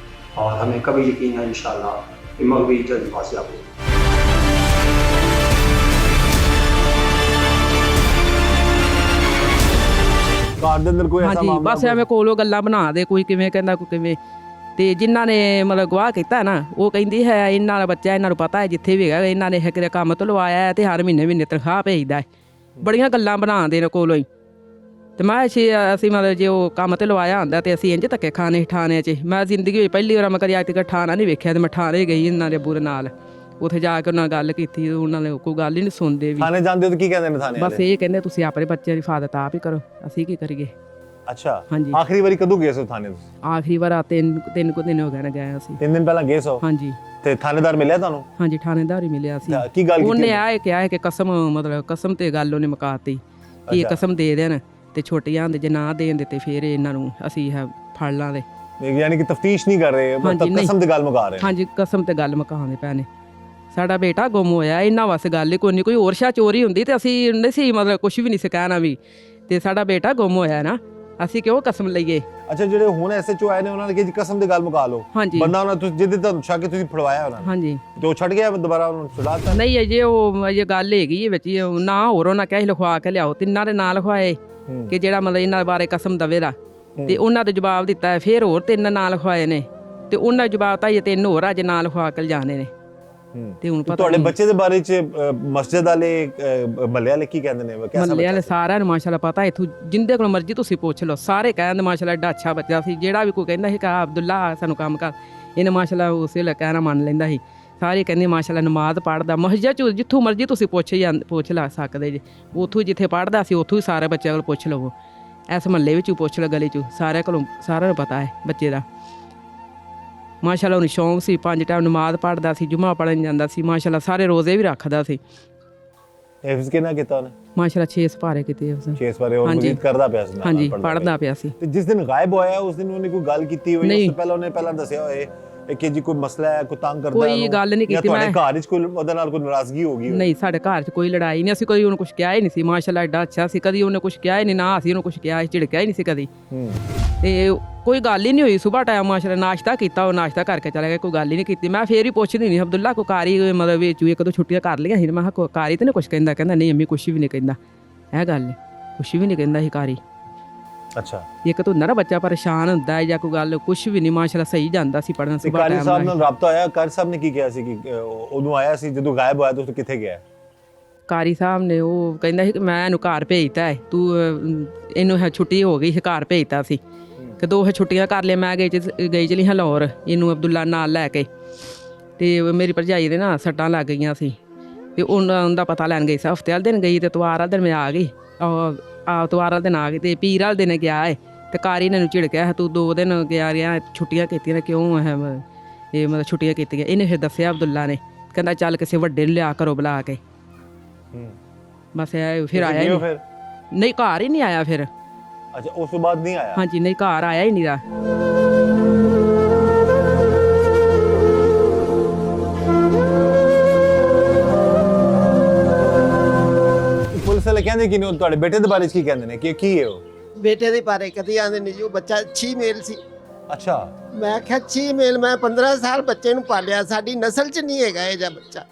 और हमें कभी यकीन है इंशाअल्लाह कि मगवी जल्द कामयाब होगी। ਹਾਂਜੀ ਬਸ ਐਵੇਂ ਕੋਲੋਂ ਗੱਲਾਂ ਬਣਾ ਦੇ, ਕੋਈ ਕਿਵੇਂ ਕਹਿੰਦਾ ਕੋਈ ਕਿਵੇਂ। ਤੇ ਜਿਨ੍ਹਾਂ ਨੇ ਮਤਲਬ ਗਵਾਹ ਕੀਤਾ ਨਾ ਉਹ ਕਹਿੰਦੀ ਹੈ ਇਹਨਾਂ ਦਾ ਬੱਚਾ, ਇਹਨਾਂ ਨੂੰ ਪਤਾ ਹੈ ਜਿੱਥੇ ਵੀ ਹੈਗਾ ਇਹਨਾਂ ਨੇ ਕਿਤੇ ਕੰਮ ਤੋਂ ਲਵਾਇਆ ਹੈ ਤੇ ਹਰ ਮਹੀਨੇ ਤਨਖਾਹ ਭੇਜਦਾ ਹੈ। ਬੜੀਆਂ ਗੱਲਾਂ ਬਣਾਉਂਦੇ ਨੇ ਕੋਲੋਂ ਹੀ। ਤੇ ਮੈਂ ਅਸੀਂ ਮਤਲਬ ਜੇ ਉਹ ਕੰਮ ਤੇ ਲਵਾਇਆ ਹੁੰਦਾ ਤੇ ਅਸੀਂ ਇੰਝ ਧੱਕੇ ਖਾਣੇ ਠਾਣੇ 'ਚ। ਮੈਂ ਜ਼ਿੰਦਗੀ ਵਿੱਚ ਪਹਿਲੀ ਵਾਰ ਮੈਂ ਕਦੀ ਅੱਜ ਤੱਕ ਠਾਣਾ ਨਹੀਂ ਵੇਖਿਆ ਤੇ ਮੈਂ ਠਾਣੇ ਗਈ ਇਹਨਾਂ ਦੇ ਬੁਰੇ ਨਾਲ। ਉੱਥੇ ਜਾ ਕੇ ਉਹਨਾਂ ਨਾਲ ਗੱਲ ਕੀਤੀ, ਉਹਨਾਂ ਨੇ ਕੋਈ ਗੱਲ ਹੀ ਨਹੀਂ ਸੁਣਦੇ ਵੀ। थाने ਜਾਂਦੇ ਹੋ ਤਾਂ ਕੀ ਕਹਿੰਦੇ ਨੇ थाने ਬਸ ਇਹ ਕਹਿੰਦੇ ਤੁਸੀਂ ਆਪਣੇ ਬੱਚਿਆਂ ਦੀ ਹਿਫਾਜ਼ਤ ਆਪ ਹੀ ਕਰੋ, ਅਸੀਂ ਕੀ ਕਰੀਏ। ਅੱਛਾ ਹਾਂਜੀ। ਆਖਰੀ ਵਾਰੀ ਕਦੋਂ ਗਏ ਸੋ थाने ਤੁਸੀਂ? ਆਖਰੀ ਵਾਰ ਤਿੰਨ ਕੁ ਦਿਨ ਹੋ ਗਏ ਨੇ ਗਏ ਅਸੀਂ। 3 ਦਿਨ ਪਹਿਲਾਂ ਗਏ ਸੋ? ਹਾਂਜੀ। ਤੇ ਥਾਣੇਦਾਰ ਮਿਲਿਆ ਤੁਹਾਨੂੰ? ਹਾਂਜੀ ਥਾਣੇਦਾਰ ਹੀ ਮਿਲਿਆ ਸੀ। ਕੀ ਗੱਲ ਕੀਤੀ ਉਹਨੇ ਆਏ ਕਿਹਾ ਕਿ ਕਸਮ ਮਤਲਬ ਕਸਮ ਤੇ ਗੱਲ ਉਹਨੇ ਮੁਕਾਤੀ ਕਿ ਇਹ ਕਸਮ ਦੇ ਦੇਣ ਤੇ ਛੋਟੀਆਂ ਦੇ ਜੇ ਨਾ ਦੇਣ ਦੇ ਤੇ ਫਿਰ ਇਹਨਾਂ ਨੂੰ ਅਸੀਂ ਫੜ ਲਾਂਗੇ। ਯਾਨੀ ਕਿ ਤਫਤੀਸ਼ ਨਹੀਂ ਕਰ ਰਹੇ, ਮਤਲਬ ਕਸਮ ਤੇ ਗੱਲ ਮੁਕਾ ਰਹੇ। ਹਾਂਜੀ ਕਸਮ ਤੇ ਗੱਲ ਮੁਕਾਉਂਦੇ ਪਏ ਨੇ। ਸਾਡਾ ਬੇਟਾ ਗੁੰਮ ਹੋਇਆ, ਇਹਨਾਂ ਵਾਸਤੇ ਗੱਲ ਹੀ ਕੋਈ ਨਹੀਂ। ਕੋਈ ਹੋਰ ਸ਼ਾ ਚੋਰੀ ਹੁੰਦੀ ਤੇ ਅਸੀਂ ਨਹੀਂ ਸੀ ਮਤਲਬ ਕੁਝ ਵੀ ਨਹੀਂ ਸੀ ਕਹਿਣਾ ਵੀ। ਤੇ ਸਾਡਾ ਬੇਟਾ ਗੁੰਮ ਹੋਇਆ ਨਾ, ਅਸੀਂ ਕਿਉਂ ਕਸਮ ਲਈਏ। ਅੱਛਾ ਜਿਹੜੇ ਹੁਣ SHO ਆਏ ਨੇ ਉਹਨਾਂ ਨੇ ਕਿਹਾ ਜੀ ਕਸਮ ਦੀ ਗੱਲ ਮੁਕਾ ਲਓ। ਹਾਂਜੀ। ਬੰਦਾ ਉਹਨਾਂ ਤੁਸੀਂ ਜਿਹਦੇ ਤੁਹਾਨੂੰ ਸ਼ੱਕ ਤੁਸੀਂ ਫੜਵਾਇਆ ਉਹਨਾਂ ਨੇ। ਹਾਂਜੀ। ਤੇ ਉਹ ਛੱਡ ਗਿਆ ਦੁਬਾਰਾ ਉਹਨੂੰ ਛੁਡਾਤਾ? ਨਹੀਂ ਅਜੇ ਉਹ ਅਜੇ ਗੱਲ ਹੈਗੀ ਵਿੱਚ ਨਾ ਹੋਰ ਉਹਨਾਂ ਕਿਹਾ ਲਿਖਵਾ ਕੇ ਲਿਆਓ, ਤਿੰਨਾਂ ਦੇ ਨਾਂ ਲਿਖਵਾਏ ਕਿ ਜਿਹੜਾ ਮਤਲਬ ਇਹਨਾਂ ਬਾਰੇ ਕਸਮ ਦਵੇ ਦਾ। ਤੇ ਉਹਨਾਂ ਦੇ ਜਵਾਬ ਦਿੱਤਾ, ਫਿਰ ਹੋਰ 3 ਨਾਂ ਲਿਖਵਾਏ ਨੇ ਤੇ ਉਹਨਾਂ ਦਾ ਜਵਾਬ ਤਾਂ ਇਹ 3 ਹੋਰ ਅੱਜ ਨਾਂ ਲਿਖਵਾ ਕੇ ਲਿਜਾਣੇ ਨੇ। ਤੇ ਹੁਣ ਪਤਾ ਤੁਹਾਡੇ ਬੱਚੇ ਦੇ ਬਾਰੇ ਚ ਮਸਜਿਦ ਵਾਲੇ ਮਹੱਲੇ ਵਾਲੇ ਕੀ ਕਹਿੰਦੇ ਨੇ? ਮਹੱਲੇ ਵਾਲੇ ਸਾਰਿਆਂ ਨੂੰ ਮਾਸ਼ਾਅੱਲਾ ਪਤਾ, ਇੱਥੋਂ ਜਿੰਦੇ ਕੋਲ ਮਰਜ਼ੀ ਤੁਸੀਂ ਪੁੱਛ ਲਓ, ਸਾਰੇ ਕਹਿੰਦੇ ਮਾਸ਼ਾਅੱਲਾ ਐਡਾ ਅੱਛਾ ਬੱਚਾ ਸੀ। ਜਿਹੜਾ ਵੀ ਕੋਈ ਕਹਿੰਦਾ ਸੀ ਕਿ ਅਬਦੁੱਲਾ ਸਾਨੂੰ ਕੰਮ ਕਰ, ਇਹਨੇ ਮਾਸ਼ਾਅੱਲਾ ਉਸੇ ਵੇਲੇ ਕਹਿਣਾ ਮੰਨ ਲੈਂਦਾ ਸੀ। ਸਾਰੇ ਕਹਿੰਦੇ ਮਾਸ਼ਾਅੱਲਾ ਨਮਾਜ਼ ਪੜ੍ਹਦਾ, ਮਸਜਿਦ 'ਚ ਜਿੱਥੋਂ ਮਰਜ਼ੀ ਤੁਸੀਂ ਪੁੱਛ ਲਾ ਸਕਦੇ ਜੀ। ਉੱਥੋਂ ਜਿੱਥੇ ਪੜ੍ਹਦਾ ਸੀ ਉੱਥੋਂ ਹੀ ਸਾਰੇ ਬੱਚਿਆਂ ਕੋਲ ਪੁੱਛ ਲਵੋ। ਇਸ ਮਹੱਲੇ ਵਿੱਚ ਪੁੱਛ ਲਓ, ਗਲੀ 'ਚ ਸਾਰਿਆਂ ਕੋਲੋਂ ਸਾਰਿਆਂ ਨੂੰ ਪਤਾ ਹੈ ਬੱਚੇ ਦਾ। ਮਾਸ਼ਾਅੱਲਾ ਉਹਨੂੰ ਸ਼ੌਂਕ ਸੀ, 5 ਟਾਈਮ ਨਮਾਜ਼ ਪੜ੍ਹਦਾ ਸੀ, ਜੁਮਾ ਪੜ੍ਹਨ ਜਾਂਦਾ ਸੀ। ਮਾਸ਼ਾਅੱਲਾ ਸਾਰੇ ਰੋਜ਼ੇ ਵੀ ਰੱਖਦਾ ਸੀ। हिफ्ज़ कितना किया ਉਹਨੇ? ਮਾਸ਼ਾਅੱਲਾ 6 ਸਪਾਰੇ ਕੀਤੇ ਉਸਨੇ। 6 ਸਪਾਰੇ और मजीद करदा ਪਿਆ ਸੀ? ਹਾਂਜੀ ਪੜ੍ਹਦਾ ਪਿਆ ਸੀ। ਤੇ ਜਿਸ ਦਿਨ ਗਾਇਬ ਹੋਇਆ ਉਸ ਦਿਨ ਉਹਨੇ ਕੋਈ ਗੱਲ ਕੀਤੀ ਹੋਈ? ਉਸ ਤੋਂ ਪਹਿਲਾਂ ਉਹਨੇ ਦੱਸਿਆ ਹੋਏ ਕਿ ਜੀ ਕੋਈ ਮਸਲਾ ਹੈ, ਕੋਈ ਤੰਗ ਕਰਦਾ ਕੋਈ ਉਹਨੂੰ? ਗੱਲ ਨਹੀਂ ਜਾਂ ਕੀਤੀ ਤੁਹਾਡੇ ਮੈਂ। ਘਰ 'ਚ ਕੋਈ ਉਹਦੇ ਨਾਲ ਕੋਈ ਨਾਰਾਜ਼ਗੀ ਹੋ ਗਈ ਹੋਵੇ? ਨਹੀਂ, ਸਾਡੇ ਘਰ 'ਚ ਕੋਈ ਲੜਾਈ ਨਹੀਂ, ਅਸੀਂ ਕਦੀ ਉਹਨੂੰ ਕੁਝ ਕਿਹਾ ਹੀ ਨਹੀਂ ਸੀ। ਮਾਸ਼ਾਅੱਲਾ ਐਡਾ ਅੱਛਾ ਸੀ, ਕਦੀ ਉਹਨੇ ਕੁਝ ਕਿਹਾ ਹੀ ਨਹੀਂ, ਨਾ ਅਸੀਂ ਉਹਨੂੰ ਕੁਝ ਕਿਹਾ, ਝਿੜਕਿਆ ਹੀ ਨਹੀਂ ਸੀ ਕਦੀ। ਤੇ ਕੋਈ ਗੱਲ ਹੀ ਨਹੀਂ ਹੋਈ। ਸੁਬਾਹ ਟਾਈਮ ਮਾਸ਼ਾਅੱਲਾ ਨਾਸ਼ਤਾ ਕੀਤਾ, ਉਹ ਨਾਸ਼ਤਾ ਕਰਕੇ ਚਲਾ ਗਿਆ, ਕੋਈ ਗੱਲ ਹੀ ਨਹੀਂ ਕੀਤੀ। ਮੈਂ ਫੇਰ ਹੀ ਪੁੱਛਦੀ ਨਹੀਂ, ਅਬਦੁੱਲਾ ਕੋ ਕਾਰੀ ਮਤਲਬ ਵਿੱਚ ਇੱਕ ਦੋ ਛੁੱਟੀਆਂ ਕਰ ਲਈਆਂ ਸੀ, ਮੈਂ ਕਿਹਾ ਕਾਰੀ ਤੇ ਨਹੀਂ ਕੁਝ ਕਹਿੰਦਾ? ਕਹਿੰਦਾ ਨਹੀਂ ਅੰਮੀ ਕੁਝ ਵੀ ਨਹੀਂ ਕਹਿੰਦਾ। ਇਹ ਗੱਲ ਨਹੀਂ, ਕੁਝ ਵੀ ਨਹੀਂ ਕਹਿੰਦਾ ਸੀ ਕਾਰੀ। ਅੱਛਾ, ਇੱਕ ਤਾਂ ਹੁੰਦਾ ਨਾ ਬੱਚਾ ਪਰੇਸ਼ਾਨ ਹੁੰਦਾ ਹੈ ਜਾਂ ਕੋਈ ਗੱਲ, ਕੁਝ ਵੀ ਨਹੀਂ ਮਾਸ਼ਾਅੱਲਾ ਸਹੀ ਜਾਂਦਾ ਸੀ ਪੜ੍ਹਨ। ਸੁਬਾਹ ਕਾਰੀ ਸਾਹਿਬ ਟਾਈਮ ਨਾਲ ਰਾਬਤਾ ਹੋਇਆ? ਕਾਰੀ ਸਾਹਿਬ ਨੇ ਕੀ ਕਿਹਾ ਸੀ ਕਿ ਉਹਨੂੰ ਆਇਆ ਸੀ ਜਦੋਂ ਗਾਇਬ ਹੋਇਆ ਤਾਂ ਉਹ ਕਿੱਥੇ ਗਿਆ? ਕਾਰੀ ਸਾਹਿਬ ਨੇ ਉਹ ਕਹਿੰਦਾ ਸੀ ਕਿ ਮੈਂ ਇਹਨੂੰ ਘਰ ਭੇਜਤਾ ਹੈ, ਤੂੰ ਇਹਨੂੰ ਛੁੱਟੀ ਹੋ ਗਈ ਸੀ, ਘਰ ਭੇਜਤਾ ਸੀ ਕਿ 2 ਛੁੱਟੀਆਂ ਕਰ ਲਿਆ। ਮੈਂ ਗਈ ਚਲੀ ਹਾਂ ਲਾਹੌਰ, ਇਹਨੂੰ ਅਬਦੁੱਲਾ ਨਾਲ ਲੈ ਕੇ, ਤੇ ਮੇਰੀ ਭਰਜਾਈ ਦੇ ਨਾ ਸੱਟਾਂ ਲੱਗ ਗਈਆਂ ਸੀ, ਤੇ ਉਹਨਾਂ ਦਾ ਪਤਾ ਲੈਣ ਗਈ ਸੀ। ਹਫ਼ਤੇ ਵਾਲੇ ਦਿਨ ਗਈ ਤੇ ਇਤਵਾਰ ਵਾਲੇ ਦਿਨ ਮੈਂ ਆ ਗਈ। ਇਤਵਾਰ ਵਾਲੇ ਦਿਨ ਆ ਗਈ ਤੇ ਪੀਰ ਵਾਲੇ ਦਿਨ ਗਿਆ ਹੈ, ਤੇ ਕਾਰੀ ਨੇ ਇਹਨੂੰ ਝਿੜਕਿਆ, ਤੂੰ 2 ਦਿਨ ਗਿਆ ਰਿਹਾ, ਛੁੱਟੀਆਂ ਕੀਤੀਆਂ ਨੇ ਕਿਉਂ? ਇਹ ਮਤਲਬ ਛੁੱਟੀਆਂ ਕੀਤੀਆਂ। ਇਹਨੇ ਫਿਰ ਦੱਸਿਆ ਅਬਦੁੱਲਾ ਨੇ, ਕਹਿੰਦਾ ਚੱਲ ਕਿਸੇ ਵੱਡੇ ਨੂੰ ਲਿਆ ਕਰੋ ਬੁਲਾ ਕੇ। ਬਸ ਇਹ ਫਿਰ ਆਇਆ ਹੀ ਨਹੀਂ। ਨਹੀਂ, ਘਰ ਹੀ ਨਹੀਂ ਆਇਆ ਫਿਰ। ਅੱਛਾ, ਉਸ ਤੋਂ ਬਾਅਦ ਨਹੀਂ ਆਇਆ? ਹਾਂਜੀ, ਨਹੀਂ, ਘਰ ਆਇਆ ਹੀ ਨਹੀਂ ਰਾ। ਪੁਲਿਸ ਵਾਲੇ ਕਹਿੰਦੇ ਕਿ ਨਹੀਂ ਤੁਹਾਡੇ ਬੇਟੇ ਦੇ ਬਾਰੇ 'ਚ ਕੀ ਕਹਿੰਦੇ ਨੇ ਕਿ ਕੀ ਹੈ ਉਹ? ਬੇਟੇ ਦੇ ਬਾਰੇ ਕਦੀ ਆਂਦੇ ਨਹੀਂ ਜੀ, ਉਹ ਬੱਚਾ ਅੱਛੀ ਮੇਲ ਸੀ। ਅੱਛਾ, ਮੈਂ ਕਿਹਾ ਅੱਛੀ ਮੇਲ, ਮੈਂ 15 ਸਾਲ ਬੱਚੇ ਨੂੰ ਪਾਲਿਆ, ਸਾਡੀ ਨਸਲ 'ਚ ਨਹੀਂ ਹੈਗਾ ਇਹ ਜਿਹਾ ਬੱਚਾ,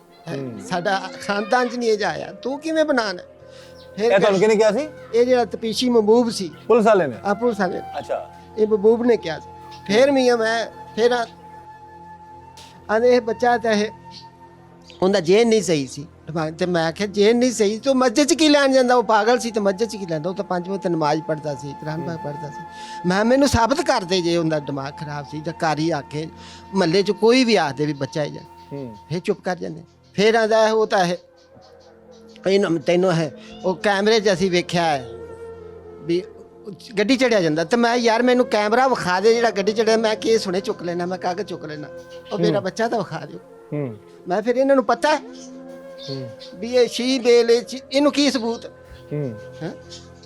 ਸਾਡਾ ਖਾਨਦਾਨ 'ਚ ਨਹੀਂ ਇਹ ਜਿਹਾ ਆਇਆ, ਤੂੰ ਕਿਵੇਂ ਬਣਾਣਾ? ਫਿਰ ਇਹ ਤੁਹਾਨੂੰ ਕਿਹਨੇ ਕਿਹਾ ਸੀ? ਇਹ ਜਿਹੜਾ ਤਪੀਸ਼ੀ ਮਹਬੂਬ ਸੀ, ਪੁਲਿਸ ਵਾਲੇ ਨੇ? ਪੁਲਿਸ ਵਾਲੇ, ਅੱਛਾ, ਇਹ ਮਹਬੂਬ ਨੇ ਕਿਹਾ ਸੀ। ਫਿਰ ਮੀਆਂ ਮੈਂ ਫਿਰ ਆਂਦੇ ਇਹ ਬੱਚਾ ਤਾਂ ਇਹ ਉਹਦਾ ਜੇਨ ਨਹੀਂ ਸਹੀ ਸੀ ਦਿਮਾਗ ਤੇ। ਮੈਂ ਕਿਹਾ ਜੇਨ ਨਹੀਂ ਸਹੀ ਤੂੰ ਮਸਜਿਦ 'ਚ ਕੀ ਲੈਣ ਜਾਂਦਾ? ਉਹ ਪਾਗਲ ਸੀ ਤੇ ਮਸਜਿਦ 'ਚ ਕੀ ਲੈਂਦਾ? ਉਹ ਤਾਂ 5 ਵਕਤ ਨਮਾਜ਼ ਪੜ੍ਹਦਾ ਸੀ, ਕੁਰਾਨ ਪਾਕ ਪੜ੍ਹਦਾ ਸੀ। ਮੈਂ ਮੈਨੂੰ ਸਾਬਤ ਕਰਦੇ ਜੇ ਉਹਦਾ ਦਿਮਾਗ ਖਰਾਬ ਸੀ ਜਾਂ ਕਾਰੀ ਆ ਕੇ ਮਹੱਲੇ 'ਚ ਕੋਈ ਵੀ ਆਖਦੇ ਵੀ ਬੱਚਾ ਹੈ ਜਾਂ, ਫਿਰ ਚੁੱਪ ਕਰ ਜਾਂਦੇ। ਫਿਰ ਆਂਦਾ ਉਹ ਤਾਂ ਇਹ ਇਹਨੂੰ ਤੈਨੂੰ ਹੈ ਉਹ ਕੈਮਰੇ 'ਚ ਅਸੀਂ ਵੇਖਿਆ ਹੈ ਵੀ ਗੱਡੀ ਚੜਿਆ ਜਾਂਦਾ, ਤੇ ਮੈਂ ਯਾਰ ਮੈਨੂੰ ਕੈਮਰਾ ਵਿਖਾ ਦੇ ਜਿਹੜਾ ਗੱਡੀ ਚੜਿਆ। ਮੈਂ ਕੇਸ ਹੁਣੇ ਚੁੱਕ ਲੈਣਾ, ਮੈਂ ਕਾਗਜ਼ ਚੁੱਕ ਲੈਣਾ, ਉਹ ਮੇਰਾ ਬੱਚਾ ਤਾਂ ਵਿਖਾ ਦਿਓ। ਮੈਂ ਫਿਰ ਇਹਨਾਂ ਨੂੰ ਪਤਾ ਵੀ ਇਹ ਸ਼ੀ ਬੇਲ, ਇਹਨੂੰ ਕੀ ਸਬੂਤ?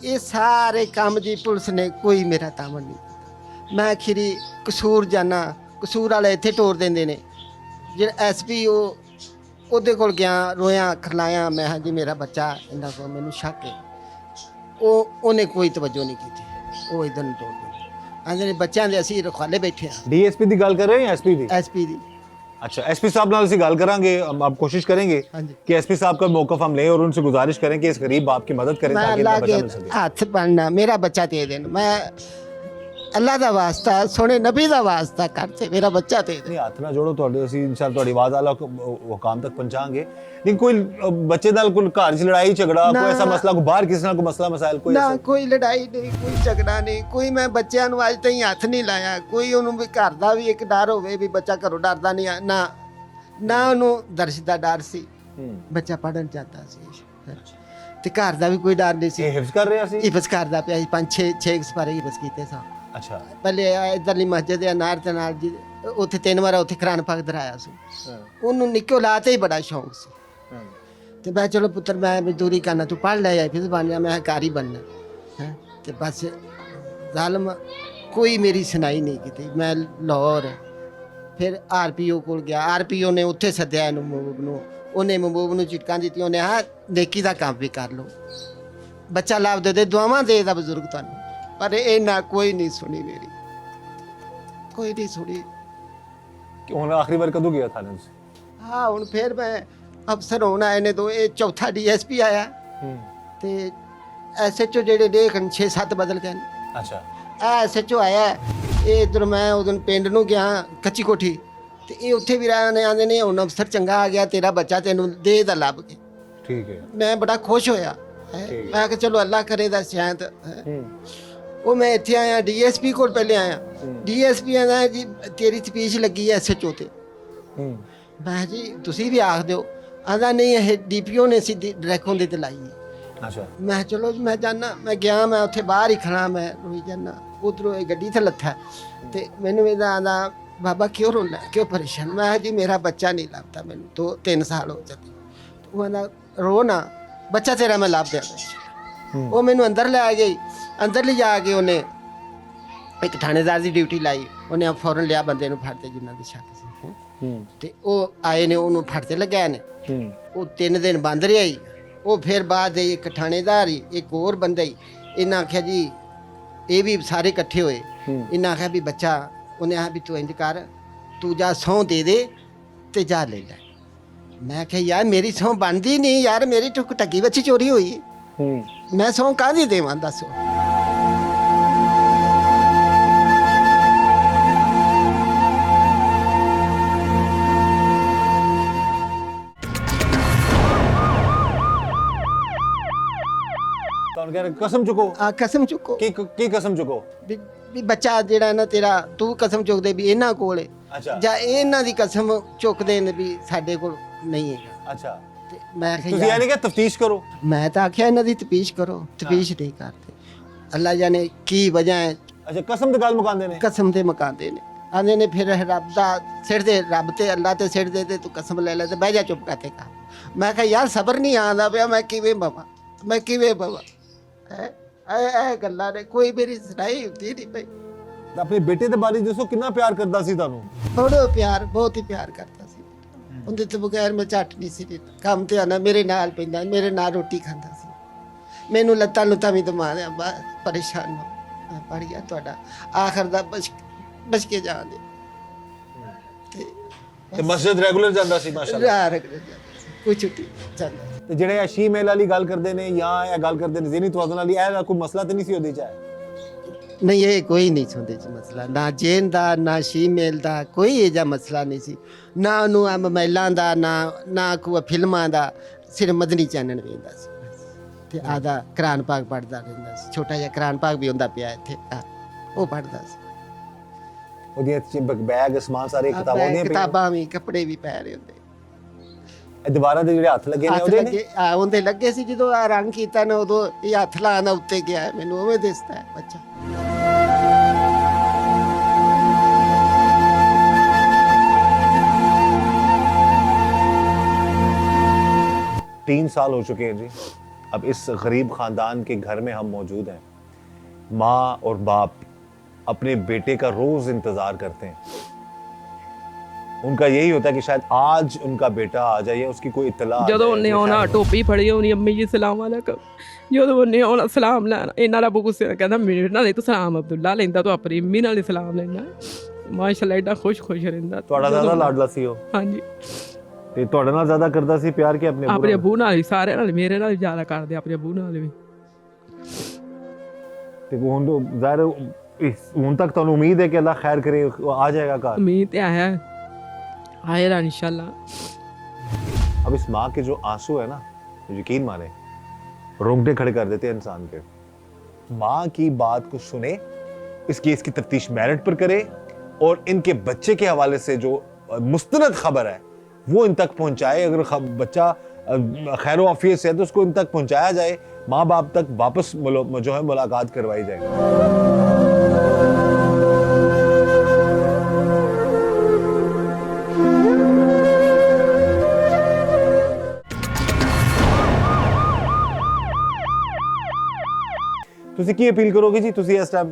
ਇਹ ਸਾਰੇ ਕੰਮ ਜੀ ਪੁਲਿਸ ਨੇ ਕੋਈ ਮੇਰਾ ਤਾਮਨ ਨਹੀਂ ਕੀਤਾ। ਮੈਂ ਆਖਿਰੀ ਕਸੂਰ ਜਾਣਾ, ਕਸੂਰ ਵਾਲੇ ਇੱਥੇ ਟੋਰ ਦਿੰਦੇ ਨੇ। ਜਿਹੜਾ ਐਸਪੀ ਉਹਦੇ ਕੋਲ ਗਿਆ, ਰੋਇਆ ਖਰਲਾਇਆ, ਮੈਂ ਹਾਂ ਜੀ ਮੇਰਾ ਬੱਚਾ ਇਹਨਾਂ ਕੋਲ ਮੈਨੂੰ ਸ਼ੱਕ ਹੈ। ਉਹਨੇ ਕੋਈ ਤਵੱਜੋ ਨਹੀਂ ਕੀਤੀ, ਉਹ ਇਧਰ ਨੂੰ ਤੋੜ ਦਿੰਦੇ। ਆਂਦੇ ਨੇ ਬੱਚਿਆਂ ਦੇ ਅਸੀਂ ਰਖਵਾਲੇ ਬੈਠੇ ਆ। ਡੀਐਸਪੀ ਦੀ ਗੱਲ ਕਰ ਰਹੇ ਹੋ ਜਾਂ ਐਸਪੀ ਦੀ? ਐਸਪੀ ਦੀ। अच्छा, एसपी साहब नाल गल करांगे, हम आप कोशिश करेंगे कि एसपी साहब का मौक़िफ़ हम लें और उनसे गुजारिश करें कि इस गरीब बाप की मदद करें ताकि इनका बच्चा मिल सके। हाथ बनना मेरा बच्चा दे देना, मैं अल्लाह दा वास्ता सोने नबी दा वास्ता करते मेरा बच्चा दे दे। नहीं, हाथ ना जोड़ो, तुहाडे असीं इंशाअल्लाह तुहाडी आवाज़ आला हुकाम तक पहुंचाएंगे। लेकिन कोई बच्चे नाल कोई घर च लड़ाई झगड़ा, कोई ऐसा मसला, कोई बाहर किसी नाल कोई मसला मसाइल, कोई ना कोई लड़ाई नहीं, कोई झगड़ा नहीं, कोई मैं बच्चों नूं अज ताईं हथ नहीं लाया। कोई उन्होंने भी घर दा भी एक डर होवे भी बच्चा घरों डरदा नहीं, ना ना उन्होंने दर्श का डर सी, बच्चा पढ़न चाहता सी, ते घर दा भी कोई डर नहीं सी। हिफ्ज कर रहा सी? हिफ्ज करदा पिया 5-6 सपारे हिफ्ज कीते सा। अच्छा, पहले इधरली मस्जिद है नार ते नाल जी, उत्थे 3 वार उत्थे कुरान पाक दराया सी। उन्होंने निक्के औलाद ते ही बड़ा शौक सी, ते मैं चलो पुत्र मैं मजदूरी करना, तू पढ़ ले हिफ्ज बन जा, मैं कारी बनना है। ते बस जालम कोई मेरी सुनाई नहीं की। मैं लाहौर फिर RPO को गया, RPO ने उत्थे सद्या इहनूं महबूब नूं, उन्हें महबूब नूं चिटकां दित्तियां, उन्हें हाँ नेकी दा काम भी कर लो, बच्चा लाभ दे दे, दुआवां दे दा बजुर्ग तुहानूं। पर इन्ना कोई नहीं सुनी मेरी, कोई नहीं सुनी। हुण आखिरी बार कदों गया थाने से? हाँ हुण फिर मैं अफसर होण आए ने, तो ये चौथा DSP आया ते SHO जेहड़े देखन 6-7 बदल गए। अच्छा, SHO आया, ਇਹ ਇੱਧਰ ਮੈਂ ਉਦੋਂ ਪਿੰਡ ਨੂੰ ਗਿਆ ਕੱਚੀ ਕੋਠੀ, ਤੇ ਇਹ ਉੱਥੇ ਵੀ ਰਹਿਣੇ ਆਂਦੇ ਨੇ ਹੁਣ ਅਫਸਰ ਚੰਗਾ ਆ ਗਿਆ, ਤੇਰਾ ਬੱਚਾ ਤੈਨੂੰ ਦੇ ਦਾ ਲੱਭ ਕੇ। ਠੀਕ ਹੈ, ਮੈਂ ਬੜਾ ਖੁਸ਼ ਹੋਇਆ। ਮੈਂ ਕਿਹਾ ਚਲੋ ਅੱਲਾ ਕਰੇ ਦਾ ਸ਼ਾਇਦ। ਉਹ ਮੈਂ ਇੱਥੇ ਆਇਆ DSP ਕੋਲ, ਪਹਿਲੇ ਆਇਆ DSP ਆਂਦਾ ਜੀ ਤੇਰੀ ਤਪੀਸ਼ ਲੱਗੀ ਐ SHO ਤੇ। ਮੈਂ ਜੀ ਤੁਸੀਂ ਵੀ ਆਖ ਦਿਓ। ਆਂਦਾ ਨਹੀਂ ਇਹ DPO ਨੇ ਸਿੱਧੀ ਡਾਇਰੈਕਟ ਉਹਦੇ ਤੇ ਲਾਈ ਹੈ। अच्छा, मैं चलो मैं जाना, मैं गया, मैं उत्थे बाहर ही खड़ा, मैं रोई जाना। उधरों ये गड्डी ते लत्था ते मैनूं इहदा आंदा बाबा क्यों रोना, क्यों परेशान? मैं जी मेरा बच्चा नहीं लभदा, मैनूं 2-3 साल हो चुके। वो आंदा रो ना, बच्चा तेरा मैं लभ दियां। वो मैनूं अंदर ले गई, अंदर ले जा के उन्हें ਇੱਕ ਥਾਣੇਦਾਰ ਦੀ ਡਿਊਟੀ ਲਾਈ, ਉਹਨੇ ਫੌਰਨ ਲਿਆ ਬੰਦੇ ਨੂੰ ਫੜ ਤੇ ਜਿਨ੍ਹਾਂ ਦੇ ਸ਼ੱਕ ਸੀ ਤੇ ਉਹ ਆਏ ਨੇ, ਉਹਨੂੰ ਫੜ ਤੇ ਲਗਾਏ ਨੇ। ਉਹ 3 ਦਿਨ ਬੰਦ ਰਿਹਾ ਹੀ। ਉਹ ਫਿਰ ਬਾਅਦ ਇੱਕ ਥਾਣੇਦਾਰ ਹੀ, ਇੱਕ ਹੋਰ ਬੰਦਾ ਹੀ, ਇਹਨਾਂ ਆਖਿਆ ਜੀ, ਇਹ ਵੀ ਸਾਰੇ ਇਕੱਠੇ ਹੋਏ। ਇਹਨਾਂ ਆਖਿਆ ਵੀ ਬੱਚਾ, ਉਹਨੇ ਆਖਿਆ ਵੀ ਤੂੰ ਇੰਜ ਕਰ, ਤੂੰ ਜਾ ਸਹੁੰ ਦੇ ਦੇ ਤੇ ਜਾ ਲੈ ਲੈ। ਮੈਂ ਕਿਹਾ ਯਾਰ ਮੇਰੀ ਸਹੁੰ ਬਣਦੀ ਨਹੀਂ ਯਾਰ, ਮੇਰੀ ਟੱਗੀ ਬੱਚੀ ਚੋਰੀ ਹੋਈ, ਮੈਂ ਸਹੁੰ ਕਾਹਦੀ ਦੇਵਾਂ ਦੱਸੋ। ਤੁਹਾਨੂੰ ਕਹਿੰਦੇ ਕਸਮ ਚੁੱਕੋ। ਆ ਕਸਮ ਚੁੱਕੋ ਕੀ ਕਸਮ ਚੁੱਕੋ? ਵੀ ਬੱਚਾ ਜਿਹੜਾ ਨਾ ਤੇਰਾ, ਤੂੰ ਕਸਮ ਚੁੱਕਦੇ ਵੀ ਇਹਨਾਂ ਕੋਲ ਹੈ, ਅੱਛਾ, ਜਾਂ ਇਹਨਾਂ ਦੀ ਕਸਮ ਚੁੱਕਦੇ ਨੇ ਵੀ ਸਾਡੇ ਕੋਲ ਨਹੀਂ ਹੈਗਾ। ਅੱਛਾ, ਤੇ ਮੈਂ ਤੁਸੀਂ ਕਿਹਾ ਇਹ ਨਹੀਂ ਕਿ ਤਫਤੀਸ਼ ਕਰੋ? ਮੈਂ ਤਾਂ ਆਖਿਆ ਇਹਨਾਂ ਦੀ ਤਪੀਸ਼ ਕਰੋ, ਤਪੀਸ਼ ਨਹੀਂ ਕਰਦੇ। ਅੱਲਾ ਜਾਣੇ ਕੀ ਵਜ੍ਹਾ ਹੈ, ਅੱਛਾ, ਕਸਮ ਦੀ ਗੱਲ ਮੁਕਾਉਂਦੇ ਨੇ। ਕਸਮ ਤੇ ਮਕਾਉਂਦੇ ਨੇ, ਆਂਦੇ ਨੇ ਫਿਰ ਰੱਬ ਦਾ ਸਿਰ ਦੇ, ਰੱਬ ਤੇ ਅੱਲਾ ਤੇ ਸਿਰ ਦੇ ਤੇ ਤੂੰ ਕਸਮ ਲੈ ਲੈ ਤੇ ਬਹਿ ਜਾ ਚੁੱਪ ਕਰਕੇ ਕਾ। ਮੈਂ ਕਿਹਾ ਯਾਰ ਸਬਰ ਨਹੀਂ ਆਉਂਦਾ ਪਿਆ, ਮੈਂ ਕਿਵੇਂ ਬਵਾਂ, ਮੈਂ ਕਿਵੇਂ ਬਵਾਂ। ਇਹ ਗੱਲਾਂ ਨੇ, ਕੋਈ ਮੇਰੀ ਸੁਣਾਈ ਹੁੰਦੀ ਨਹੀਂ ਪਈ। ਆਪਣੇ ਬੇਟੇ ਦੇ ਬਾਰੇ ਦੱਸੋ, ਕਿੰਨਾ ਪਿਆਰ ਕਰਦਾ ਸੀ ਤੁਹਾਨੂੰ? ਬੜਾ ਪਿਆਰ, ਬਹੁਤ ਹੀ ਪਿਆਰ ਕਰਦਾ ਸੀ। ਉਹਦੇ ਤੋਂ ਬਗੈਰ ਮੈਂ ਝੱਟ ਨਹੀਂ ਸੀ ਦਿੱਤਾ। ਕੰਮ ਤੇ ਆਣਾ, ਮੇਰੇ ਨਾਲ ਪੈਂਦਾ, ਮੇਰੇ ਨਾਲ ਰੋਟੀ ਖਾਂਦਾ ਸੀ। ਮੈਨੂੰ ਲੱਤਾਂ ਲੁੱਤਾਂ ਵੀ ਦਮਾ ਦਿਆ, ਪਰੇਸ਼ਾਨ ਹੋ ਮੈਂ ਪੜ ਗਿਆ ਤੁਹਾਡਾ ਆਖਰ ਦਾ ਬਚ ਕੇ ਜਾਣ ਦੇ। ਤੇ ਮਸਜਿਦ ਰੈਗੂਲਰ ਜਾਂਦਾ ਸੀ ਮਾਸ਼ਾਅੱਲਾ? ਕੋਈ ਛੁੱਟੀ ਜਾਂਦਾ। ਤੇ ਜਿਹੜੇ ਅਸ਼ੀ ਮੇਲ ਵਾਲੀ ਗੱਲ ਕਰਦੇ ਨੇ ਜਾਂ ਇਹ ਗੱਲ ਕਰਦੇ ਨੇ ਜ਼ਿਹਨੀ ਤਵਾਜ਼ੁਨ ਵਾਲੀ, ਇਹ ਕੋਈ ਮਸਲਾ ਤੇ ਨਹੀਂ ਸੀ ਉਹਦੇ ਚ? ਨਹੀਂ, ਇਹ ਕੋਈ ਨਹੀਂ ਸੁਣਦੇ ਚ ਮਸਲਾ, ਨਾ ਜੇਨ ਦਾ ਨਾ ਸ਼ੀਮੇਲ ਦਾ, ਕੋਈ ਇਹ ਜਿਹਾ ਮਸਲਾ ਨਹੀਂ ਸੀ। ਨਾ ਉਹਨੂੰ ਆ ਮੋਬਾਈਲਾਂ ਦਾ, ਨਾ ਕੋਈ ਫਿਲਮਾਂ ਦਾ, ਸਿਰਫ ਮਦਨੀ ਚੈਨਲ ਵੇਖਦਾ ਸੀ ਤੇ ਆਦਾ ਕੁਰਾਨ ਪਾਕ ਪੜ੍ਹਦਾ ਰਹਿੰਦਾ ਸੀ। ਛੋਟਾ ਜਿਹਾ ਕੁਰਾਨ ਪਾਕ ਵੀ ਹੁੰਦਾ ਪਿਆ ਇੱਥੇ, ਉਹ ਪੜ੍ਹਦਾ ਸੀ। ਉਹਦੀਆਂ ਬੈਗ ਸਮਾਨ ਸਾਰੇ ਕਿਤਾਬਾਂ ਦੀਆਂ ਕਿਤਾਬਾਂ ਵੀ, ਕੱਪੜੇ ਵੀ ਪੈ ਰਹੇ ਹੁੰਦੇ। ਇਹ ਦੀਵਾਰਾਂ ਦੇ ਜਿਹੜੇ ਹੱਥ ਲੱਗੇ ਨੇ ਉਹਦੇ ਨੇ? ਉਹਦੇ ਲੱਗੇ ਸੀ। ਜਦੋਂ ਆ ਰੰਗ ਕੀਤਾ ਨਾ, ਉਦੋਂ ਇਹ ਹੱਥ ਲਾਣਾ ਉੱਤੇ ਗਿਆ, ਮੈਨੂੰ ਉਵੇਂ ਦਿਸਦਾ ਹੈ ਬੱਚਾ। तीन साल हो चुके हैं जी। अब इस गरीब खानदान के घर में हम मौजूद हैं। माँ और बाप अपने बेटे का रोज इंतजार करते हैं। उनका यही होता है कि शायद आज उनका बेटा आ जाए, उसकी कोई इत्तला आ ਜਦੋਂ जाए, ਉਹਨੇ ये ਆਉਣਾ ख्याल ਟੋਪੀ ਫੜੀ ਹੋਣੀ, ਅੰਮੀ ਜੀ ਸਲਾਮ ਅਲੈਕਮ। ਜਦੋਂ ਉਹਨੇ ਆਉਣਾ ਸਲਾਮ ਲੈਣਾ, ਇਹਨਾਂ ਦਾ ਗੁੱਸੇ ਨਾਲ ਕਹਿੰਦਾ ਮੇਰੇ ਨਾਲ ਨਹੀਂ ਤੂੰ ਸਲਾਮ ਅਬਦੁੱਲਾ ਲੈਂਦਾ, ਤੂੰ ਆਪਣੀ ਅੰਮੀ ਨਾਲ ਹੀ ਸਲਾਮ ਲੈਣਾ। ਮਾਸ਼ਾਅੱਲਾ ਐਡਾ ਖੁਸ਼ ਰਹਿੰਦਾ। ਤੁਹਾਡਾ ਜ਼ਿਆਦਾ ਲਾਡਲਾ ਸੀ ਉਹ? ਹਾਂਜੀ। ਤੇ ਤੁਹਾਡੇ ਨਾਲ ਜ਼ਿਆਦਾ ਕਰਦਾ ਸੀ ਪਿਆਰ ਕਿ ਆਪਣੇ ਅੱਬੂ ਨਾਲ ਵੀ? ਸਾਰਿਆਂ ਨਾਲ, ਮੇਰੇ ਨਾਲ ਜ਼ਿਆਦਾ ਕਰਦੇ, ਆਪਣੇ ਅੱਬੂ ਨਾਲ ਵੀ। ਤੇ ਹੁਣ ਜ਼ਾਹਿਰ ਹੁਣ ਤੱਕ ਤੁਹਾਨੂੰ ਉਮੀਦ ਹੈ ਕਿ ਅੱਲਾਹ ਖੈਰ करे, आ जाएगा घर? उम्मीद तो है, आएगा इंशाल्लाह। अब इस माँ के जो आंसू है ना, यकीन माने रोंगटे खड़े कर देते हैं इंसान के। माँ की बात को सुने, इस केस की तफ्तीश मेरिट पर करे और इनके बच्चे के हवाले से जो मुस्तनद खबर है वो इन तक पहुंचाए। अगर बच्चा खैर आफियत से है तो उसको इन तक पहुंचाया जाए, माँ बाप तक वापस जो है मुलाकात करवाई जाए। ਤੁਸੀਂ ਕੀ ਅਪੀਲ ਕਰੋਗੇ ਜੀ? ਤੁਸੀਂ ਇਸ ਟਾਈਮ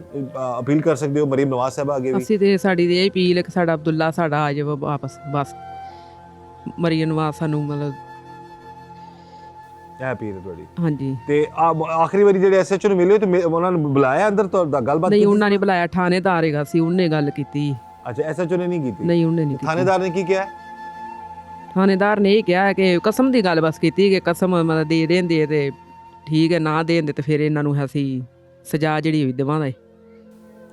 ਅਪੀਲ ਕਰ ਸਕਦੇ ਹੋ ਮਰੀਮ ਨਵਾਜ਼ ਸਾਹਿਬ ਅੱਗੇ ਵੀ? ਅਸੀਂ ਤੇ ਸਾਡੀ ਤੇ ਇਹ ਅਪੀਲ ਹੈ ਕਿ ਸਾਡਾ ਅਬਦੁੱਲਾ ਸਾਡਾ ਆ ਜਾਵੇ ਵਾਪਸ, ਬਸ। ਮਰੀਮ ਨਵਾਜ਼ ਸਾਨੂੰ ਮਤਲਬ ਇਹ ਅਪੀਲ ਹੈ ਤੁਹਾਡੀ? ਹਾਂਜੀ। ਤੇ ਆਖਰੀ ਵਾਰੀ ਜਿਹੜੇ ਐਸਐਚਓ ਨੂੰ ਮਿਲੇ ਤੇ ਉਹਨਾਂ ਨੂੰ ਬੁਲਾਇਆ ਅੰਦਰ ਤੋਂ ਗੱਲਬਾਤ? ਨਹੀਂ, ਉਹਨਾਂ ਨੇ ਬੁਲਾਇਆ, ਥਾਣੇਦਾਰ ਹੈਗਾ ਸੀ, ਉਹਨੇ ਗੱਲ ਕੀਤੀ। ਅੱਛਾ, ਐਸਐਚਓ ਨੇ ਨਹੀਂ ਕੀਤੀ? ਨਹੀਂ, ਉਹਨੇ ਨਹੀਂ ਕੀਤੀ। ਥਾਣੇਦਾਰ ਨੇ ਕੀ ਕਿਹਾ? ਥਾਣੇਦਾਰ ਨੇ ਇਹ ਕਿਹਾ ਕਿ ਕਸਮ ਦੀ ਗੱਲ ਬਸ ਕੀਤੀ, ਕਿ ਕਸਮ ਮਤਲਬ ਦੇ ਦੇਂਦੇ ਤੇ ਠੀਕ ਹੈ, ਨਾ ਦੇਂਦੇ ਤੇ ਫਿਰ ਇਹਨਾਂ ਨੂੰ ਅਸੀਂ ਸਜ਼ਾ ਜਿਹੜੀ ਹੋਈ ਦੇਵਾਂਗੇ।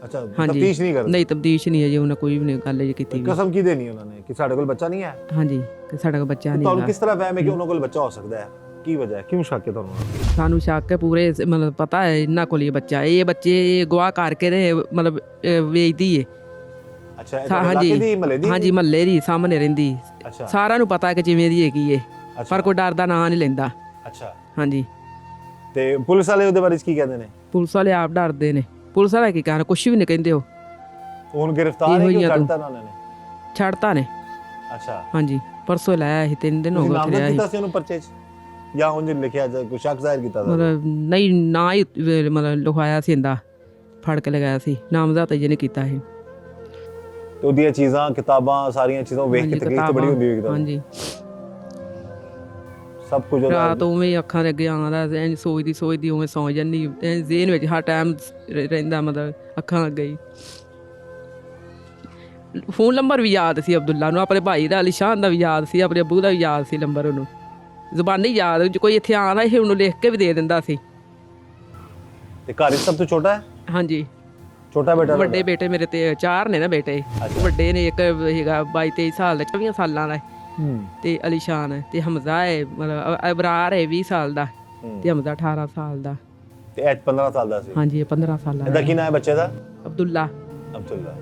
ਅੱਛਾ, ਤਫਤੀਸ਼ ਨਹੀਂ ਕਰਦੇ? ਨਹੀਂ, ਤਫਤੀਸ਼ ਨਹੀਂ ਹੈ ਜੀ, ਉਹਨਾਂ ਕੋਈ ਵੀ ਨਹੀਂ ਗੱਲ ਕੀਤੀ। ਕਸਮ ਕੀ ਦੇਣੀ ਉਹਨਾਂ ਨੇ ਕਿ ਸਾਡੇ ਕੋਲ ਬੱਚਾ ਨਹੀਂ ਹੈ? ਹਾਂਜੀ, ਕਿ ਸਾਡੇ ਕੋਲ ਬੱਚਾ ਨਹੀਂ। ਤੁਹਾਨੂੰ ਕਿਸ ਤਰ੍ਹਾਂ ਵਹਿਮ ਹੈ ਕਿ ਉਹਨਾਂ ਕੋਲ ਬੱਚਾ ਹੋ ਸਕਦਾ ਹੈ? ਕੀ ਵਜ੍ਹਾ ਹੈ, ਕਿਉਂ ਸ਼ੱਕ ਹੈ ਤੁਹਾਨੂੰ? ਸਾਨੂੰ ਸ਼ੱਕ ਹੈ ਪੂਰੇ, ਮਤਲਬ ਪਤਾ ਹੈ ਇਹਨਾਂ ਕੋਲ ਹੀ ਬੱਚਾ, ਇਹ ਬੱਚੇ ਗਵਾਹ ਕਰਕੇ ਤੇ ਮਤਲਬ ਵੇਚਦੀ ਏ। ਅੱਛਾ, ਇਲਾਕੇ ਦੀ, ਮਹੱਲੇ ਦੀ? ਹਾਂਜੀ, ਮਹੱਲੇ ਦੀ ਸਾਹਮਣੇ ਰਹਿੰਦੀ। ਅੱਛਾ, ਸਾਰਿਆਂ ਨੂੰ ਪਤਾ ਹੈ ਕਿ ਜਿਵੇਂ ਦੀ ਹੈਗੀ ਏ, ਪਰ ਕੋਈ ਡਰ ਦਾ ਨਾਂ ਨਹੀਂ ਲੈਂਦਾ। ਅੱਛਾ, ਹਾਂਜੀ। ਤੇ ਪੁਲਿਸ ਵਾਲੇ ਉਹਦੇ ਬਾਰੇ ਕੀ ਕਹਿੰਦੇ ਨੇ? ਪੁਲਿਸ ਵਾਲੇ ਆਪ ਡਰਦੇ ਨੇ। ਪੁਲਿਸ ਵਾਲੇ ਕੀ ਕਹਿਣ, ਕੁਛ ਵੀ ਨਹੀਂ ਕਹਿੰਦੇ। ਉਹ ਹੁਣ ਗ੍ਰਿਫਤਾਰ ਹੈ ਕਿ ਛੱਡਤਾ ਉਹਨਾਂ ਨੇ? ਛੱਡਤਾ ਨੇ। ਅੱਛਾ, ਹਾਂਜੀ, ਪਰਸੋਂ ਲਾਇਆ ਸੀ, 3 ਦਿਨ ਹੋ ਗਏ ਰਿਹਾ ਸੀ। ਕੀਤਾ ਸੀ ਉਹਨੂੰ ਪਰਚੇ 'ਚ ਜਾਂ ਉਂਝ ਲਿਖਿਆ ਕੋਈ ਸ਼ੱਕ ਜ਼ਾਹਿਰ ਕੀਤਾ ਸੀ? ਮਤਲਬ ਨਹੀਂ, ਨਾ ਹੀ ਮਤਲਬ ਲਿਖਵਾਇਆ ਸੀ ਇਹਦਾ ਫੜ ਕੇ ਲਗਾਇਆ ਸੀ, ਨਾਮਜ਼ਦ ਜਿਹਨੇ ਕੀਤਾ ਸੀ। ਤੇ ਉਹਦੀਆਂ ਚੀਜ਼ਾਂ ਕਿਤਾਬਾਂ ਸਾਰੀਆਂ ਚੀਜ਼ਾਂ ਵੇਖ ਕੇ ਤਕਲੀਫ ਤਾਂ ਬੜੀ ਹੁੰਦੀ ਹੋਵੇਗੀ ਤੁਹਾਨੂੰ। ਹਾਂਜੀ, ਸਭ ਕੁਝ ਉਹਦਾ ਰਾਤ ਉਵੇਂ ਹੀ ਅੱਖਾਂ ਦੇ ਅੱਗੇ ਆਉਂਦਾ, ਐਂ ਸੋਚਦੀ ਉਵੇਂ ਸੌਂ ਜਾਂਦੀ, ਐਂ ਜ਼ੇਨ ਵਿੱਚ ਹਰ ਟਾਈਮ ਰਹਿੰਦਾ, ਮਤਲਬ ਅੱਖਾਂ ਅੱਗੇ ਹੀ। ਫੋਨ ਨੰਬਰ ਵੀ ਯਾਦ ਸੀ ਅਬਦੁੱਲਾ ਨੂੰ, ਆਪਣੇ ਭਾਈ ਦਾ, ਅਲੀਸ਼ਾਨ ਦਾ ਵੀ ਯਾਦ ਸੀ, ਆਪਣੇ ਅੱਬੂ ਦਾ ਵੀ ਯਾਦ ਸੀ ਨੰਬਰ ਉਹਨੂੰ, ਜ਼ੁਬਾਨੀ ਯਾਦ, ਕੋਈ ਇੱਥੇ ਆਉਂਦਾ ਇਹ ਉਹਨੂੰ ਲਿਖ ਕੇ ਵੀ ਦੇ ਦਿੰਦਾ ਸੀ। ਤੇ ਘਰ ਵਿੱਚ ਸਭ ਤੋਂ ਛੋਟਾ ਹੈ? ਹਾਂਜੀ, ਛੋਟਾ ਬੇਟਾ? ਵੱਡੇ ਬੇਟੇ ਮੇਰੇ ਤੇ 4 ਨੇ ਨਾ ਬੇਟੇ, ਵੱਡੇ ਨੇ ਇੱਕ ਹੈਗਾ 22-23 ਸਾਲ ਦਾ, 24 ਸਾਲਾਂ ਦਾ, ਤੇ ਅਲੀਸ਼ਾਨ ਹੈ, ਤੇ ਹਮਜ਼ਾ ਹੈ, ਮਤਲਬ ਅਬਰਾਰ ਹੈ 20 ਸਾਲ ਦਾ, ਤੇ ਹਮਜ਼ਾ 18 ਸਾਲ ਦਾ, ਤੇ ਇਹ 15 ਸਾਲ ਦਾ ਸੀ। ਹਾਂਜੀ, ਇਹ 15 ਸਾਲਾਂ ਇਹਦਾ ਦਾ। ਕੀ ਨਾਮ ਹੈ ਬੱਚੇ ਦਾ? अब्दुल्ला। अब्दुल्ला।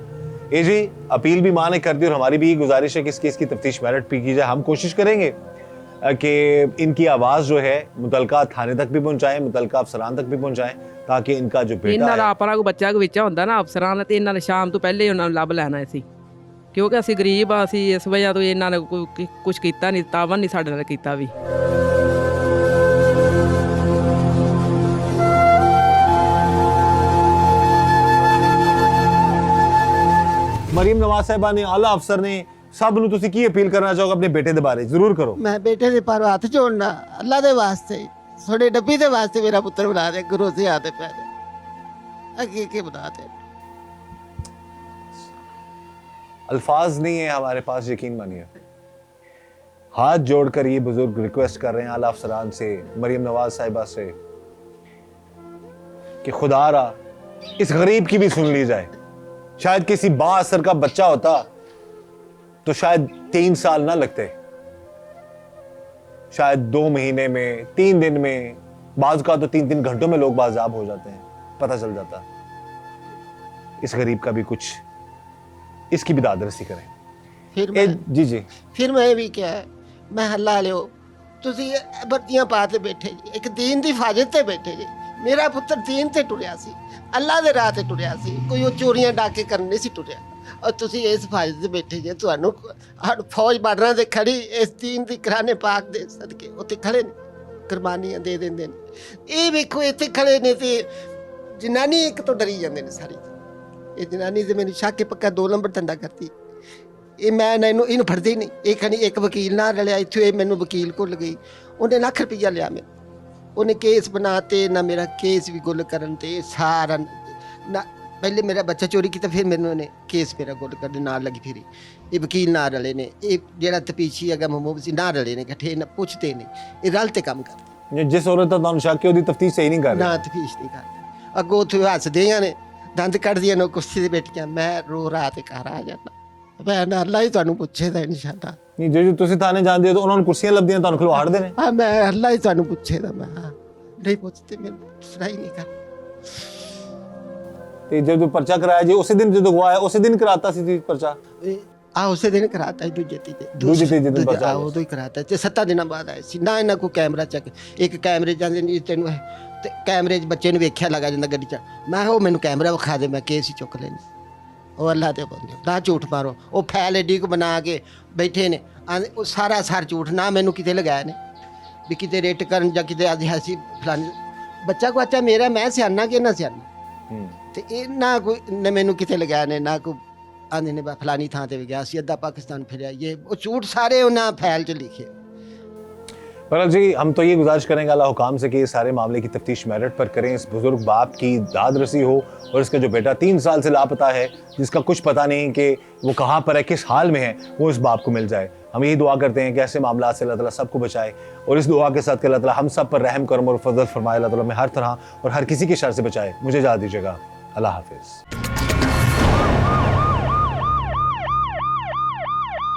ये जी अपील भी मां ने कर दी और हमारी भी गुजारिश है कि इस केस की तफ्तीश मेरिट पे की जाए। हम कोशिश करेंगे कि इनकी आवाज़ जो है मुतलका थाने तक भी पहुंचाएं, मुतलका अफसरान तक भी पहुंचाएं, ताकि इनका जो बेटा ਇਹਨਾਂ ਦਾ है ਆਪਣਾ ਕੋਈ ਬੱਚਾ ਕੋਈ ਵਿੱਚ ਹੁੰਦਾ ਨਾ ਅਫਸਰਾਂ ਦਾ, ਤੇ ਇਹਨਾਂ ਨੇ ਸ਼ਾਮ ਤੋਂ ਪਹਿਲੇ ਉਹਨਾਂ ਨੂੰ ਲੱਭ ਲੈਣਾ ਸੀ, ਕਿਉਂਕਿ ਅਸੀਂ ਗਰੀਬ ਆ, ਅਸੀਂ ਇਸ ਵਜ੍ਹਾ ਤੋਂ ਇਹਨਾਂ ਨੇ ਕੋਈ ਕੁਝ ਕੀਤਾ ਨਹੀਂ, ਤਾਵਨ ਨਹੀਂ ਸਾਡੇ ਨਾਲ ਕੀਤਾ ਵੀ। ਮਰੀਮ ਨਵਾਜ਼ ਸਾਹਿਬਾ ਨੇ, ਆਲਾ ਅਫਸਰ ਨੇ, ਸਭ ਨੂੰ ਤੁਸੀਂ ਕੀ ਅਪੀਲ ਕਰਨਾ ਚਾਹੋਗੇ ਆਪਣੇ ਬੇਟੇ ਦੇ ਬਾਰੇ? ਜ਼ਰੂਰ ਕਰੋ। ਮੈਂ ਬੇਟੇ ਦੇ ਪਰ ਹੱਥ ਜੋੜਨਾ, ਅੱਲਾ ਦੇ ਵਾਸਤੇ, ਤੁਹਾਡੇ ਡੱਬੀ ਦੇ ਵਾਸਤੇ ਮੇਰਾ ਪੁੱਤਰ ਬਣਾ ਦੇ, ਗੁਰੂ ਸੇ ਆਤੇ ਪੈਦੇ ਅੱਗੇ ਕੀ ਬਣਾ ਦੇ। अल्फाज नहीं है हमारे पास, यकीन मानिए। हाथ जोड़कर ये बुजुर्ग रिक्वेस्ट कर रहे हैं आला अफसरान से, मरीम नवाज साहिबा से, कि खुदारा इस गरीब की भी सुन ली जाए। शायद किसी बाअसर का बच्चा होता तो शायद 3 साल ना लगते, शायद 2 महीने में, 3 दिन में, बाज का तो 3-3 घंटों में लोग बाजाब हो जाते हैं, पता चल जाता। इस गरीब का भी कुछ, इसकी भी दादरसी करें। ਫਿਰ ਮੈਂ जी जी ਫਿਰ ਮੈਂ ਇਹ ਵੀ ਕਿਹਾ, ਮੈਂ ਹੱਲਾ ਲਿਓ, ਤੁਸੀਂ ਵਰਦੀਆਂ ਪਾ ਤੇ ਬੈਠੇ ਜੀ, ਇੱਕ ਦੀਨ ਦੀ ਹਿਫਾਜ਼ਤ ਤੇ ਬੈਠੇ ਜੀ। ਮੇਰਾ ਪੁੱਤਰ ਦੀਨ ਤੇ ਟੁਰਿਆ ਸੀ, ਅੱਲਾ ਦੇ ਰਾਹ ਤੇ ਟੁਰਿਆ ਸੀ, ਕੋਈ ਉਹ ਚੋਰੀਆਂ ਡਾਕੇ ਕਰਨ ਨਹੀਂ ਸੀ ਟੁਰਿਆ, ਔਰ ਤੁਸੀਂ ਇਸ ਹਿਫਾਜ਼ਤ ਤੇ ਬੈਠੇ ਜੀ। ਤੁਹਾਨੂੰ ਫੌਜ ਬਾਰਡਰਾਂ ਤੇ ਖੜੀ ਇਸ ਦੀਨ ਦੀ ਕੁਰਾਨੇ ਪਾਕ ਦੇ ਸਦਕੇ ਉੱਥੇ ਖੜੇ ਨੇ, ਕੁਰਬਾਨੀਆਂ ਦੇ ਦਿੰਦੇ ਨੇ। ਇਹ ਵੇਖੋ ਇੱਥੇ ਖੜੇ ਨੇ ਤੇ ਜਨਾਨੀ ਇੱਕ ਤੋਂ ਡਰੀ ਜਾਂਦੇ ਨੇ ਸਾਰੀ। ਇਹ ਜਨਾਨੀ ਤੇ ਮੈਨੂੰ ਸ਼ੱਕ ਹੈ ਪੱਕਾ 2 ਨੰਬਰ ਧੰਦਾ ਕਰਦੀ। ਇਹ ਮੈਂ ਇਹਨੂੰ ਫੜਦੇ ਹੀ ਨਹੀਂ। ਇਹ ਖਣੀ ਇੱਕ ਵਕੀਲ ਨਾਲ ਰਲਿਆ, ਇੱਥੇ ਇਹ ਮੈਨੂੰ ਵਕੀਲ ਕੋਲ ਗਈ, ਉਹਨੇ ਲੱਖ ਰੁਪਈਆ ਲਿਆ ਮੈਨੂੰ, ਉਹਨੇ ਕੇਸ ਬਣਾਤੇ ਨਾ, ਮੇਰਾ ਕੇਸ ਵੀ ਗੁੱਲ ਕਰਨ ਤੇ ਸਾਰਾ ਨਾ। ਪਹਿਲੇ ਮੇਰਾ ਬੱਚਾ ਚੋਰੀ ਕੀਤਾ, ਫਿਰ ਮੈਨੂੰ ਉਹਨੇ ਕੇਸ ਮੇਰਾ ਗੁੱਲ ਕਰਨ ਨਾਲ ਲੱਗੀ ਫਿਰੀ। ਇਹ ਵਕੀਲ ਨਾਲ ਰਲੇ ਨੇ, ਇਹ ਜਿਹੜਾ ਤਪੀਸ਼ੀ ਹੈਗਾ ਮਹਮੂਦ ਸੀ ਨਾਲ ਰਲੇ ਨੇ, ਇਕੱਠੇ ਨਾ ਪੁੱਛਦੇ ਨੇ, ਇਹ ਰਲ ਤੇ ਕੰਮ ਕਰਦੇ। जिस औरत का ਤੁਹਾਨੂੰ ਸ਼ੱਕ ਹੈ ਉਹਦੀ ਤਫਤੀਸ਼ ਸਹੀ ਨਹੀਂ ਕਰ ਨਾ ਰਹੇ। ਤਫਤੀਸ਼ ਨਹੀਂ ਕਰਦੇ, ਅੱਗੋਂ ਉੱਥੇ ਹੱਸਦੀਆਂ ਨੇ, ਦੰਦ ਕੱਢਦੀਆਂ ਨੇ ਕੁਰਸੀ ਤੇ ਬੈਠ ਕੇ। ਮੈਂ ਰੋ ਰਾਹ ਤੇ ਘਰ ਆ ਜਾਂਦਾ, ਮੈਂ ਨਾ ਅੱਲਾ ਹੀ ਤੁਹਾਨੂੰ ਪੁੱਛੇਦਾ ਇਨਸ਼ਾਅੱਲਾ। ਨਹੀਂ ਜੇ ਤੁਸੀਂ ਥਾਣੇ ਜਾਂਦੇ ਹੋ ਤਾਂ ਉਹਨਾਂ ਨੂੰ ਕੁਰਸੀਆਂ ਲੱਭਦੀਆਂ, ਤੁਹਾਨੂੰ ਖਿਲਵਾੜਦੇ ਨੇ। ਹਾਂ, ਮੈਂ ਅੱਲਾ ਹੀ ਤੁਹਾਨੂੰ ਪੁੱਛੇਦਾ, ਮੈਂ ਨਹੀਂ ਪੁੱਛਦੇ, ਮੈਨੂੰ ਸੁਣਾਈ ਨਹੀਂ ਕਰ। ਤੇ ਜਦੋਂ ਪਰਚਾ ਕਰਾਇਆ ਜੀ, ਉਸੇ ਦਿਨ ਜਦੋਂ ਗਵਾਇਆ ਉਸੇ ਦਿਨ ਕਰਾਤਾ ਸੀ ਜੀ ਪਰਚਾ? ਆ ਉਸੇ ਦਿਨ ਕਰਾਤਾ, ਦੂਜੇ ਤੀਜੇ ਦਿਨ ਪਰਚਾ ਆ ਗਿਆ। ਉਦੋਂ ਹੀ ਕਰਾਤਾ ਤੇ 7 ਦਿਨਾਂ ਬਾਅਦ ਆਏ ਸੀ ਨਾ। ਇਹਨਾਂ ਕੋ ਕੈਮਰਾ ਚੈੱਕ, ਇੱਕ ਕੈਮਰੇ ਜਾਂਦੇ ਨਹੀਂ ਤੈਨੂੰ ਤੇ ਕੈਮਰੇ 'ਚ ਬੱਚੇ ਨੂੰ ਵੇਖਿਆ ਲੱਗਾ ਜਾਂਦਾ ਗੱਡੀ 'ਚ। ਮੈਂ ਕਿਹਾ ਉਹ ਮੈਨੂੰ ਕੈਮਰਾ ਵਿਖਾ ਦੇ, ਮੈਂ ਕੇਸ ਹੀ ਚੁੱਕ ਲੈਣੀ। ਉਹ ਅੱਲਾ ਦੇ ਬੰਦੇ ਨਾ ਝੂਠ ਮਾਰੋ, ਉਹ ਫੈਲ ਏਡੀ ਕੁ ਬਣਾ ਕੇ ਬੈਠੇ ਨੇ, ਉਹ ਸਾਰਾ ਝੂਠ ਨਾ ਮੈਨੂੰ ਕਿਤੇ ਲਗਾਇਆ ਨੇ ਵੀ ਕਿਤੇ ਰੇਟ ਕਰਨ ਜਾਂ ਕਿਤੇ ਅੱਜ ਐਸੀ ਫਲਾਨੀ ਬੱਚਾ ਕੋ ਅੱਛਾ ਮੇਰਾ, ਮੈਂ ਸਿਆਣਾ ਕਿ ਨਾ ਸਿਆਣਾ, ਤੇ ਇਹ ਨਾ ਕੋਈ ਨੇ ਮੈਨੂੰ ਕਿਤੇ ਲਗਾਇਆ ਨੇ, ਨਾ ਕੋਈ ਆਂਦੇ ਨੇ ਫਲਾਨੀ ਥਾਂ ਤੇ ਵੀ ਗਿਆ ਸੀ, ਅੱਧਾ ਪਾਕਿस्तान फिर ये वो झूठ सारे उन्हें फैल च लिखे। बहरहाल जी, हम तो ये गुजारिश करेंगे अल्लाह हुकाम से कि इस सारे मामले की तफ्तीश मेरिट पर करें, इस बुजुर्ग बाप की दाद रसी हो और इसका जो बेटा 3 साल से लापता है, जिसका कुछ पता नहीं कि वो कहाँ पर है, किस हाल में है, वो इस बाप को मिल जाए। हम यही दुआ करते हैं कि ऐसे मामला से अल्लाह ताला सबको बचाए और इस दुआ के साथ कि अल्लाह ताला हम सब पर रहम करम और फजल फरमाए, अल्लाह ताला हमें हर तरह और हर किसी के शर से बचाए। मुझे इजाज़त दीजिएगा, अल्लाह हाफिज़।